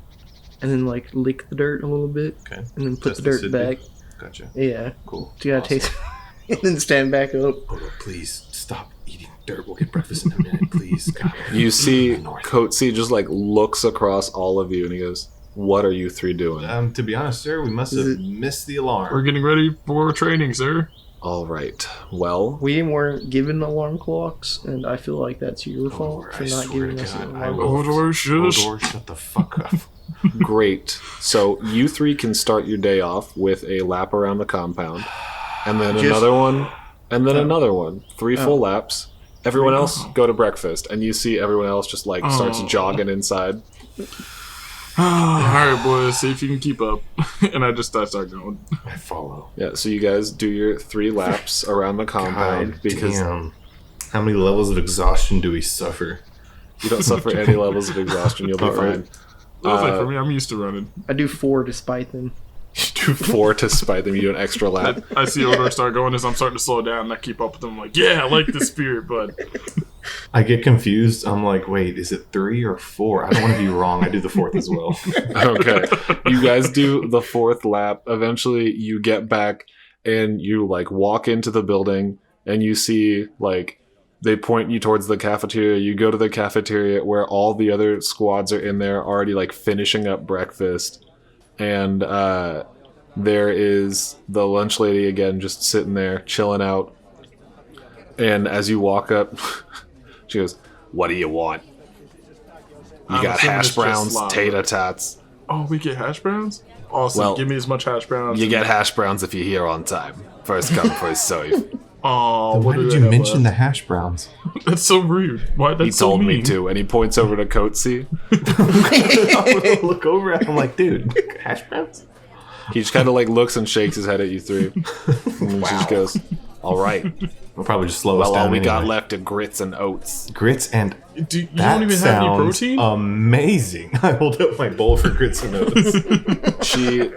and then like lick the dirt a little bit, Okay. and then put Just the dirt sit back. Gotcha. Yeah, Cool. so you gotta taste, and then stand back up. Oh, please stop eating dirt. We'll get breakfast in a minute, please. God. You see Coetzee just like looks across all of you, and he goes, "What are you 3 doing?" To be honest, sir, we must have missed the alarm. We're getting ready for training, sir. All right. Well, We weren't given alarm clocks, and I feel like that's your fault Odor, for I not swear giving to us God, an I alarm. will- Odor, shush. Odor, shut the fuck up. great. So you 3 can start your day off with a lap around the compound, and then another one, and then another one. 3 full laps. Everyone else go to breakfast, and you see everyone else just like starts jogging inside. All right, boys, see if you can keep up. And I start going. I follow. Yeah, so you guys do your 3 laps around the compound God because damn. How many levels of exhaustion do we suffer? you don't suffer any levels of exhaustion. You'll be fine. For me, I'm used to running. I do 4 despite them. You do 4 to spite them. You do an extra lap. I see Odor start going as I'm starting to slow down, and I keep up with them. I'm like, yeah, I like the spirit, bud. I get confused. I'm like, wait, is it 3 or 4? I don't want to be wrong. I do the 4th as well. Okay. You guys do the 4th lap. Eventually, you get back and you like walk into the building and you see like they point you towards the cafeteria. You go to the cafeteria where all the other squads are in there already like finishing up breakfast. And there is the lunch lady again just sitting there chilling out. And as you walk up, she goes, "What do you want? You I'm got assuming hash it's just browns, lava. tater tots. Oh, we get hash browns? Awesome. Well, Give me as much hash browns. You get hash browns if you're here on time. First come, first serve." Oh, Then why did you mention the hash browns? That's so rude. Why? That's He so told me mean. to, and he points over to Coatsy. I look over at him like, dude, hash browns? He just kind of like looks and shakes his head at you three. And Wow. just goes, all right. We'll probably just slow us Well, down all we got anyway. left are grits and oats. Grits and You that don't even have any sounds protein? amazing. I hold up my bowl for grits and oats. She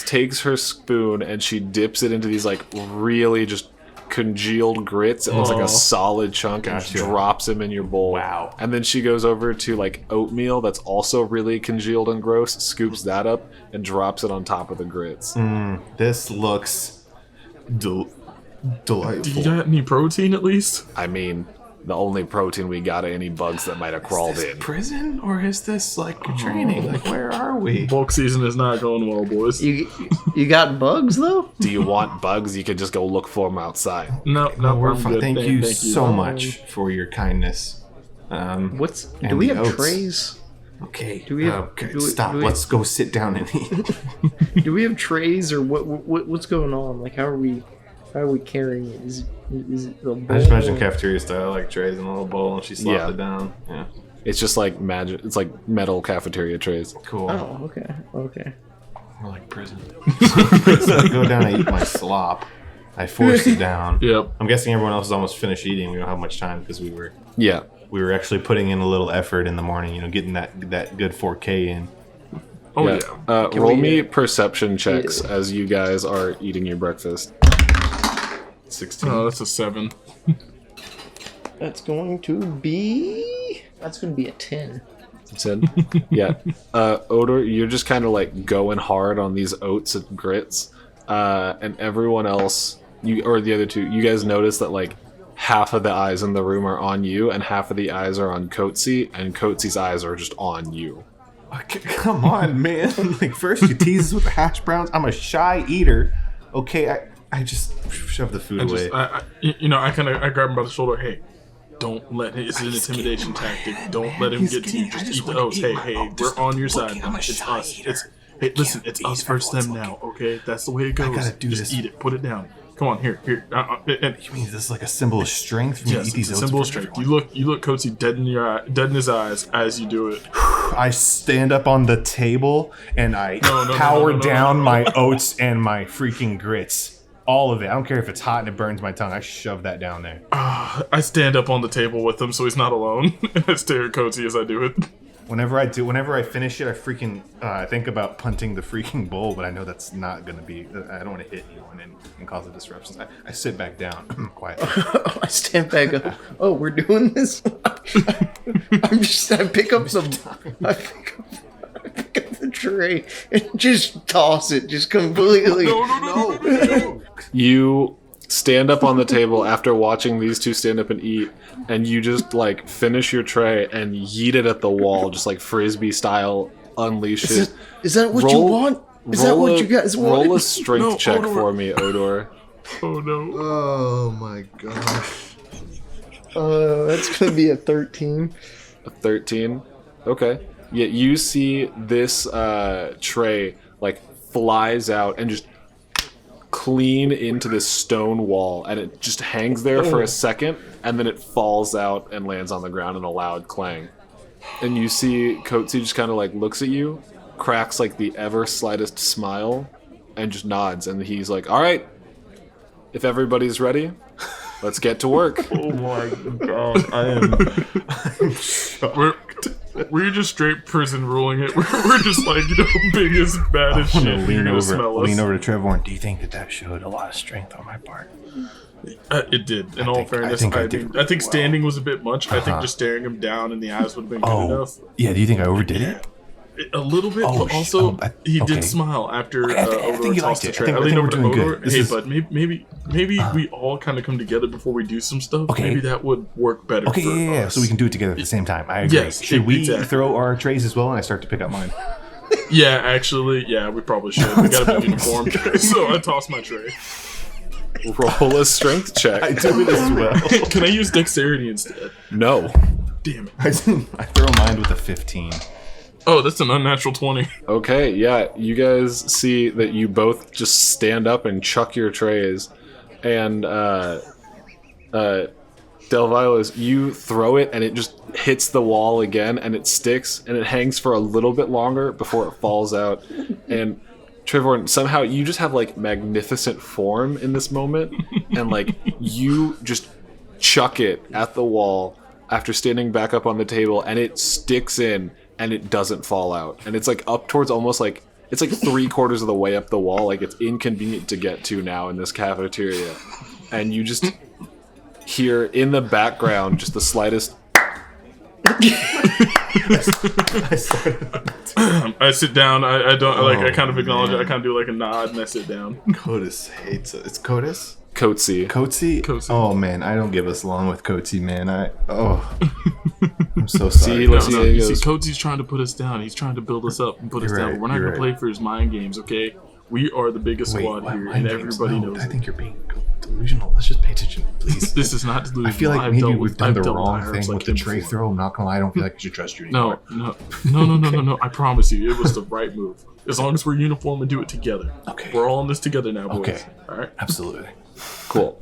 takes her spoon and she dips it into these like really just congealed grits. It looks like Aw. a solid chunk and just Gotcha. drops them in your bowl. Wow. And then she goes over to like oatmeal that's also really congealed and gross, scoops that up and drops it on top of the grits. This looks delightful. Do you got any protein at least? I mean, the only protein we got are any bugs that might have crawled Is this in. prison or is this like training? Like, where are we? Bulk season is not going well, boys. You got bugs though? Do you want bugs? You could just go look for them outside. No, We're I'm fine. good. Thank you Thank so much for your kindness. What's And do we the have oats. trays? Okay. Do we have- okay, do we- stop. do we- Let's go sit down and eat. Do we have trays or what's going on? Like how are we carrying it? Is it the bowl? I just imagine cafeteria style, like trays in a little bowl, and she slopped Yeah. it down. Yeah. It's just like magic. It's like metal cafeteria trays. Cool. Oh, okay. We're like prison. So I go down and eat my slop. I forced it down. Yep. I'm guessing everyone else is almost finished eating. We don't have much time because we Yeah. were actually putting in a little effort in the morning. You know, getting that good 4K in. Oh yeah. Roll we, me perception checks as you guys are eating your breakfast. 16. Oh, that's a 7. That's going to be a 10. You said? Yeah. Odor, you're just kind of like going hard on these oats and grits. And everyone else, or the other two, you guys notice that like half of the eyes in the room are on you and half of the eyes are on Coatsy, and Coatsy's eyes are just on you. Okay, come on, man. Like, first you tease us with the hash browns. I'm a shy eater. Okay, I just shove the food away. I grab him by the shoulder. Hey, don't let him. It's an intimidation tactic. Don't let him get to you. Just eat the oats. Hey, we're on your side. It's us. Hey, listen, it's us versus them now. Okay, that's the way it goes. gotta do just this. eat it. Put it down. Come on, here. You mean this is like a symbol of strength for me to Yes, eat these it's a oats? symbol of for strength. everyone? You look Coatsy dead in his eyes as you do it. I stand up on the table and I power no, down my oats and my freaking grits. All of it. I don't care if it's hot and it burns my tongue. I shove that down there. I stand up on the table with him so he's not alone, and I stare at Coatsy as I do it. Whenever I finish it, I freaking think about punting the freaking bowl, but I know that's not gonna be. I don't want to hit anyone and cause a disruption. I sit back down quietly. I stand back up. Oh, we're doing this? I pick up the tray and just toss it, just completely. No. You stand up on the table after watching these two stand up and eat, and you just like finish your tray and yeet it at the wall, just like frisbee style, unleash it. Is that what you want? Is that what you guys want? Roll a strength No, check Odor. for me, Odor. Oh no. Oh my gosh. That's gonna be a 13. A 13. Okay. Yeah, you see this tray like flies out and just clean into this stone wall, and it just hangs there for a second, and then it falls out and lands on the ground in a loud clang. And you see Coatsy just kind of like looks at you, cracks like the ever slightest smile, and just nods. And he's like, "All right, if everybody's ready, let's get to work." Oh my god, We're just straight prison ruling it. We're just like, big as bad as shit. You're gonna smell us. lean over to Trevor. Do you think that showed a lot of strength on my part? It did. In all fairness, think I I did think standing was a bit much. I think just staring him down in the eyes would have been good enough. Yeah. Do you think I overdid it? A little bit, Oh, but also okay. he did smile after Okay, I think Odor he tossed liked the it. tray. I I think leaned we're over to doing good. Odor. This Hey, is- bud, maybe we all kind of come together before we do some stuff. Okay. Maybe that would work better. Okay, for yeah. us. So we can do it together at the same time. I agree. Yes, Should we exactly. throw our trays as well? And I start to pick up mine. Yeah, actually, we probably should. We gotta be uniformed. So I toss my tray. Roll a strength check. I do it as well. Can I use dexterity instead? No. Damn it. I throw mine with a 15. Oh, that's an unnatural 20. Okay, yeah, you guys see that you both just stand up and chuck your trays, and Delvilos, you throw it and it just hits the wall again and it sticks and it hangs for a little bit longer before it falls out. And Trevorn, somehow you just have like magnificent form in this moment and like you just chuck it at the wall after standing back up on the table and it sticks in and it doesn't fall out. And it's like up towards almost like, it's like 3/4 of the way up the wall. Like it's inconvenient to get to now in this cafeteria. And you just hear in the background just the slightest. I sit down. I don't like. I kind of acknowledge it. I kind of do like a nod and I sit down. Coatis hates it. It's Coatis? Coatsy. Coatsy? Oh man, I don't give us long with Coatsy, man. I'm so sorry. You see, Coatsy's trying to put us down. He's trying to build us up and put us down. But we're not going to play for his mind games, okay? We are the biggest squad here, and everybody knows I think you're being delusional. Let's just pay attention, please. This is not delusional. I feel like maybe we've done the wrong thing with the tray throw. I'm not gonna lie. I don't feel like I should trust you anymore. No. I promise you, it was the right move. As long as we're uniform and do it together. Okay. We're all in this together now, boys. Okay. All right. Absolutely. Cool.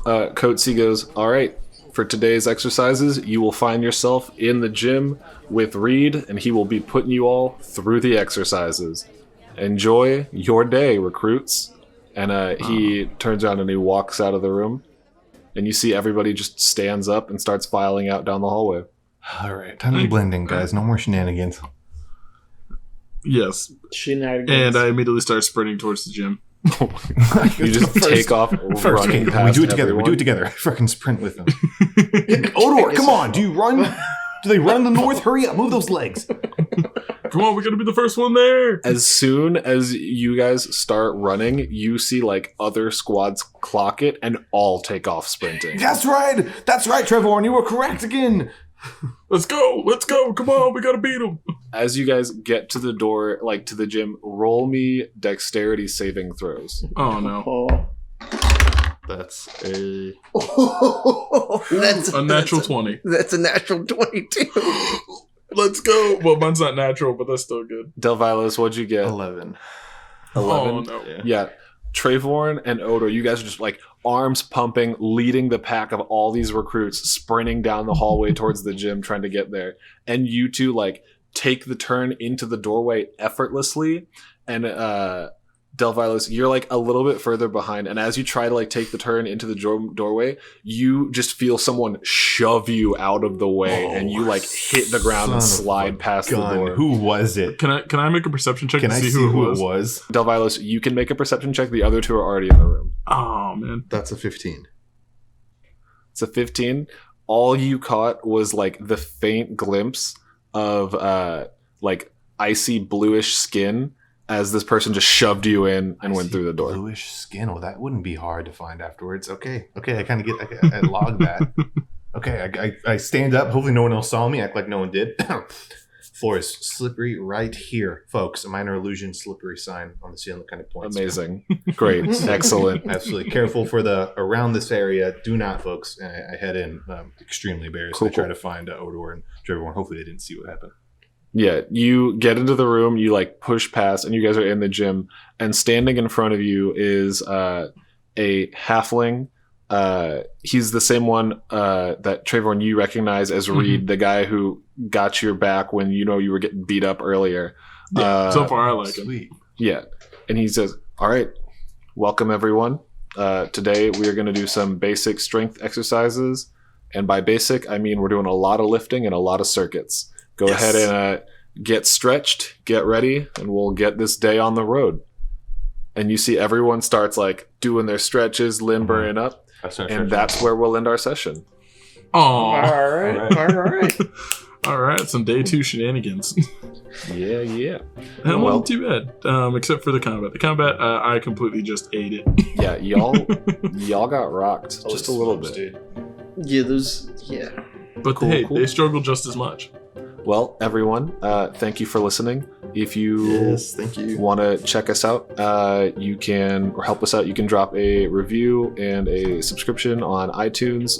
Coatsy goes, all right, for today's exercises, you will find yourself in the gym with Reed, and he will be putting you all through the exercises. Enjoy your day, recruits. And he turns around and he walks out of the room. And you see everybody just stands up and starts filing out down the hallway. All right. Time to blend in, guys. No more shenanigans. Yes. Shenanigans. And I immediately start sprinting towards the gym. You just take off running past we do it together. everyone. We do it together. I fucking sprint with them. Odor, come on. Do you run? Do they run in the north? Hurry up. Move those legs. Come on, we're going to be the first one there. As soon as you guys start running, you see like other squads clock it and all take off sprinting. That's right. That's right, Trevor. And you were correct again. Let's go. Come on, we got to beat them. As you guys get to the door, like to the gym, roll me dexterity saving throws. Oh, no. Oh. That's a... That's a natural 20. That's a natural 22. Let's go. Well, mine's not natural, but that's still good. Delvilos, what'd you get? 11. 11? Oh, no. Yeah. Trevorn and Odor, you guys are just like arms pumping, leading the pack of all these recruits, sprinting down the hallway towards the gym, trying to get there. And you two like take the turn into the doorway effortlessly. And Delvilos, you're like a little bit further behind. And as you try to like take the turn into the doorway, you just feel someone shove you out of the way, and you like hit the ground and slide past the door. Who was it? Can I make a perception check Can to I see see who it was? Delvilos, you can make a perception check. The other two are already in the room. Oh, man. That's a 15. It's a 15. All you caught was like the faint glimpse of like icy bluish skin as this person just shoved you in and went through the door. Bluish skin. Well, that wouldn't be hard to find afterwards. Okay. I kind of get. I log that. Okay. I stand up. Hopefully, no one else saw me. Act like no one did. Floor is slippery right here, folks. A minor illusion slippery sign on the ceiling that kind of points. Amazing. Great. Excellent. Absolutely. Careful for the around this area. Do not, folks. And I head in extremely embarrassed. Cool, I try to find Odor and Trevor. Hopefully, they didn't see what happened. Yeah, you get into the room, you like push past, and you guys are in the gym, and standing in front of you is a halfling. He's the same one that Trayvon you recognize as Reed, the guy who got your back when you were getting beat up earlier. Yeah, so far I like him. Yeah, and he says, "All right, welcome everyone. Today we are going to do some basic strength exercises, and by basic I mean we're doing a lot of lifting and a lot of circuits. Go ahead and get stretched, get ready, and we'll get this day on the road." And you see everyone starts like doing their stretches, limbering up, and that's where we'll end our session. Oh, all right. All right, some day 2 shenanigans. Yeah. That wasn't too bad, except for the combat. The combat, I completely just ate it. Yeah, y'all got rocked just a little bit. Dude. Yeah. But Cool. They struggled just as much. Well, everyone, thank you for listening. If you thank you. want to check us out, you can, or help us out, you can drop a review and a subscription on iTunes.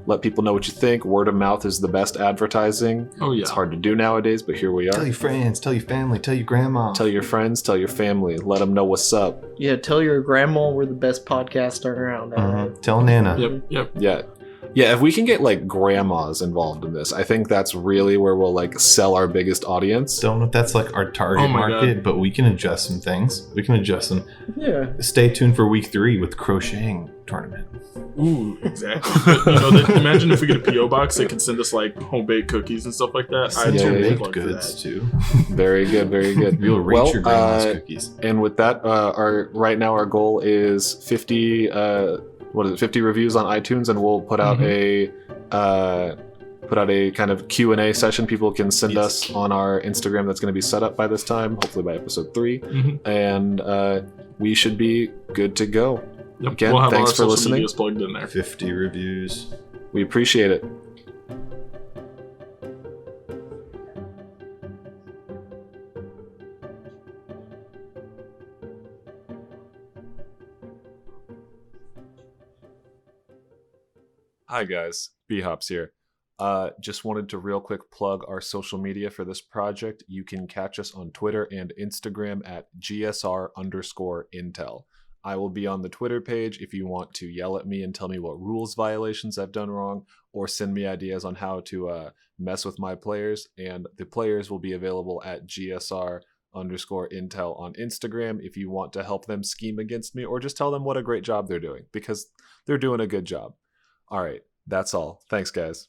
Let people know what you think. Word of mouth is the best advertising. Oh yeah. It's hard to do nowadays, but here we Tell are. your friends, tell your family, tell your grandma. Tell your friends, tell your family. Let them know what's up. Yeah, tell your grandma we're the best podcast around. Tell Nana. Yep. Yeah. Yeah, if we can get like grandmas involved in this, I think that's really where we'll like sell our biggest audience. Don't know if that's like our target Oh my market, God. but we can adjust some things. We can adjust them. Yeah. Stay tuned for week 3 with crocheting tournament. Ooh, exactly. But, imagine if we get a PO box, they could send us like home baked cookies and stuff like that. I'd Yeah, totally baked plug for goods that. too. Very good, very good. You'll reach Well, your grandma's cookies. And with that, our right now our goal is 50. 50 reviews on iTunes, and we'll put out a kind of Q&A session. People can send us on our Instagram. That's going to be set up by this time, hopefully by episode 3, and we should be good to go. Yep. Again, we'll have thanks all our for social listening. medias plugged in there. 50 reviews. We appreciate it. Hi guys, B-Hops here. Just wanted to real quick plug our social media for this project. You can catch us on Twitter and Instagram at GSR_Intel. I will be on the Twitter page if you want to yell at me and tell me what rules violations I've done wrong, or send me ideas on how to mess with my players. And the players will be available at GSR_Intel on Instagram if you want to help them scheme against me, or just tell them what a great job they're doing, because they're doing a good job. All right, that's all. Thanks, guys.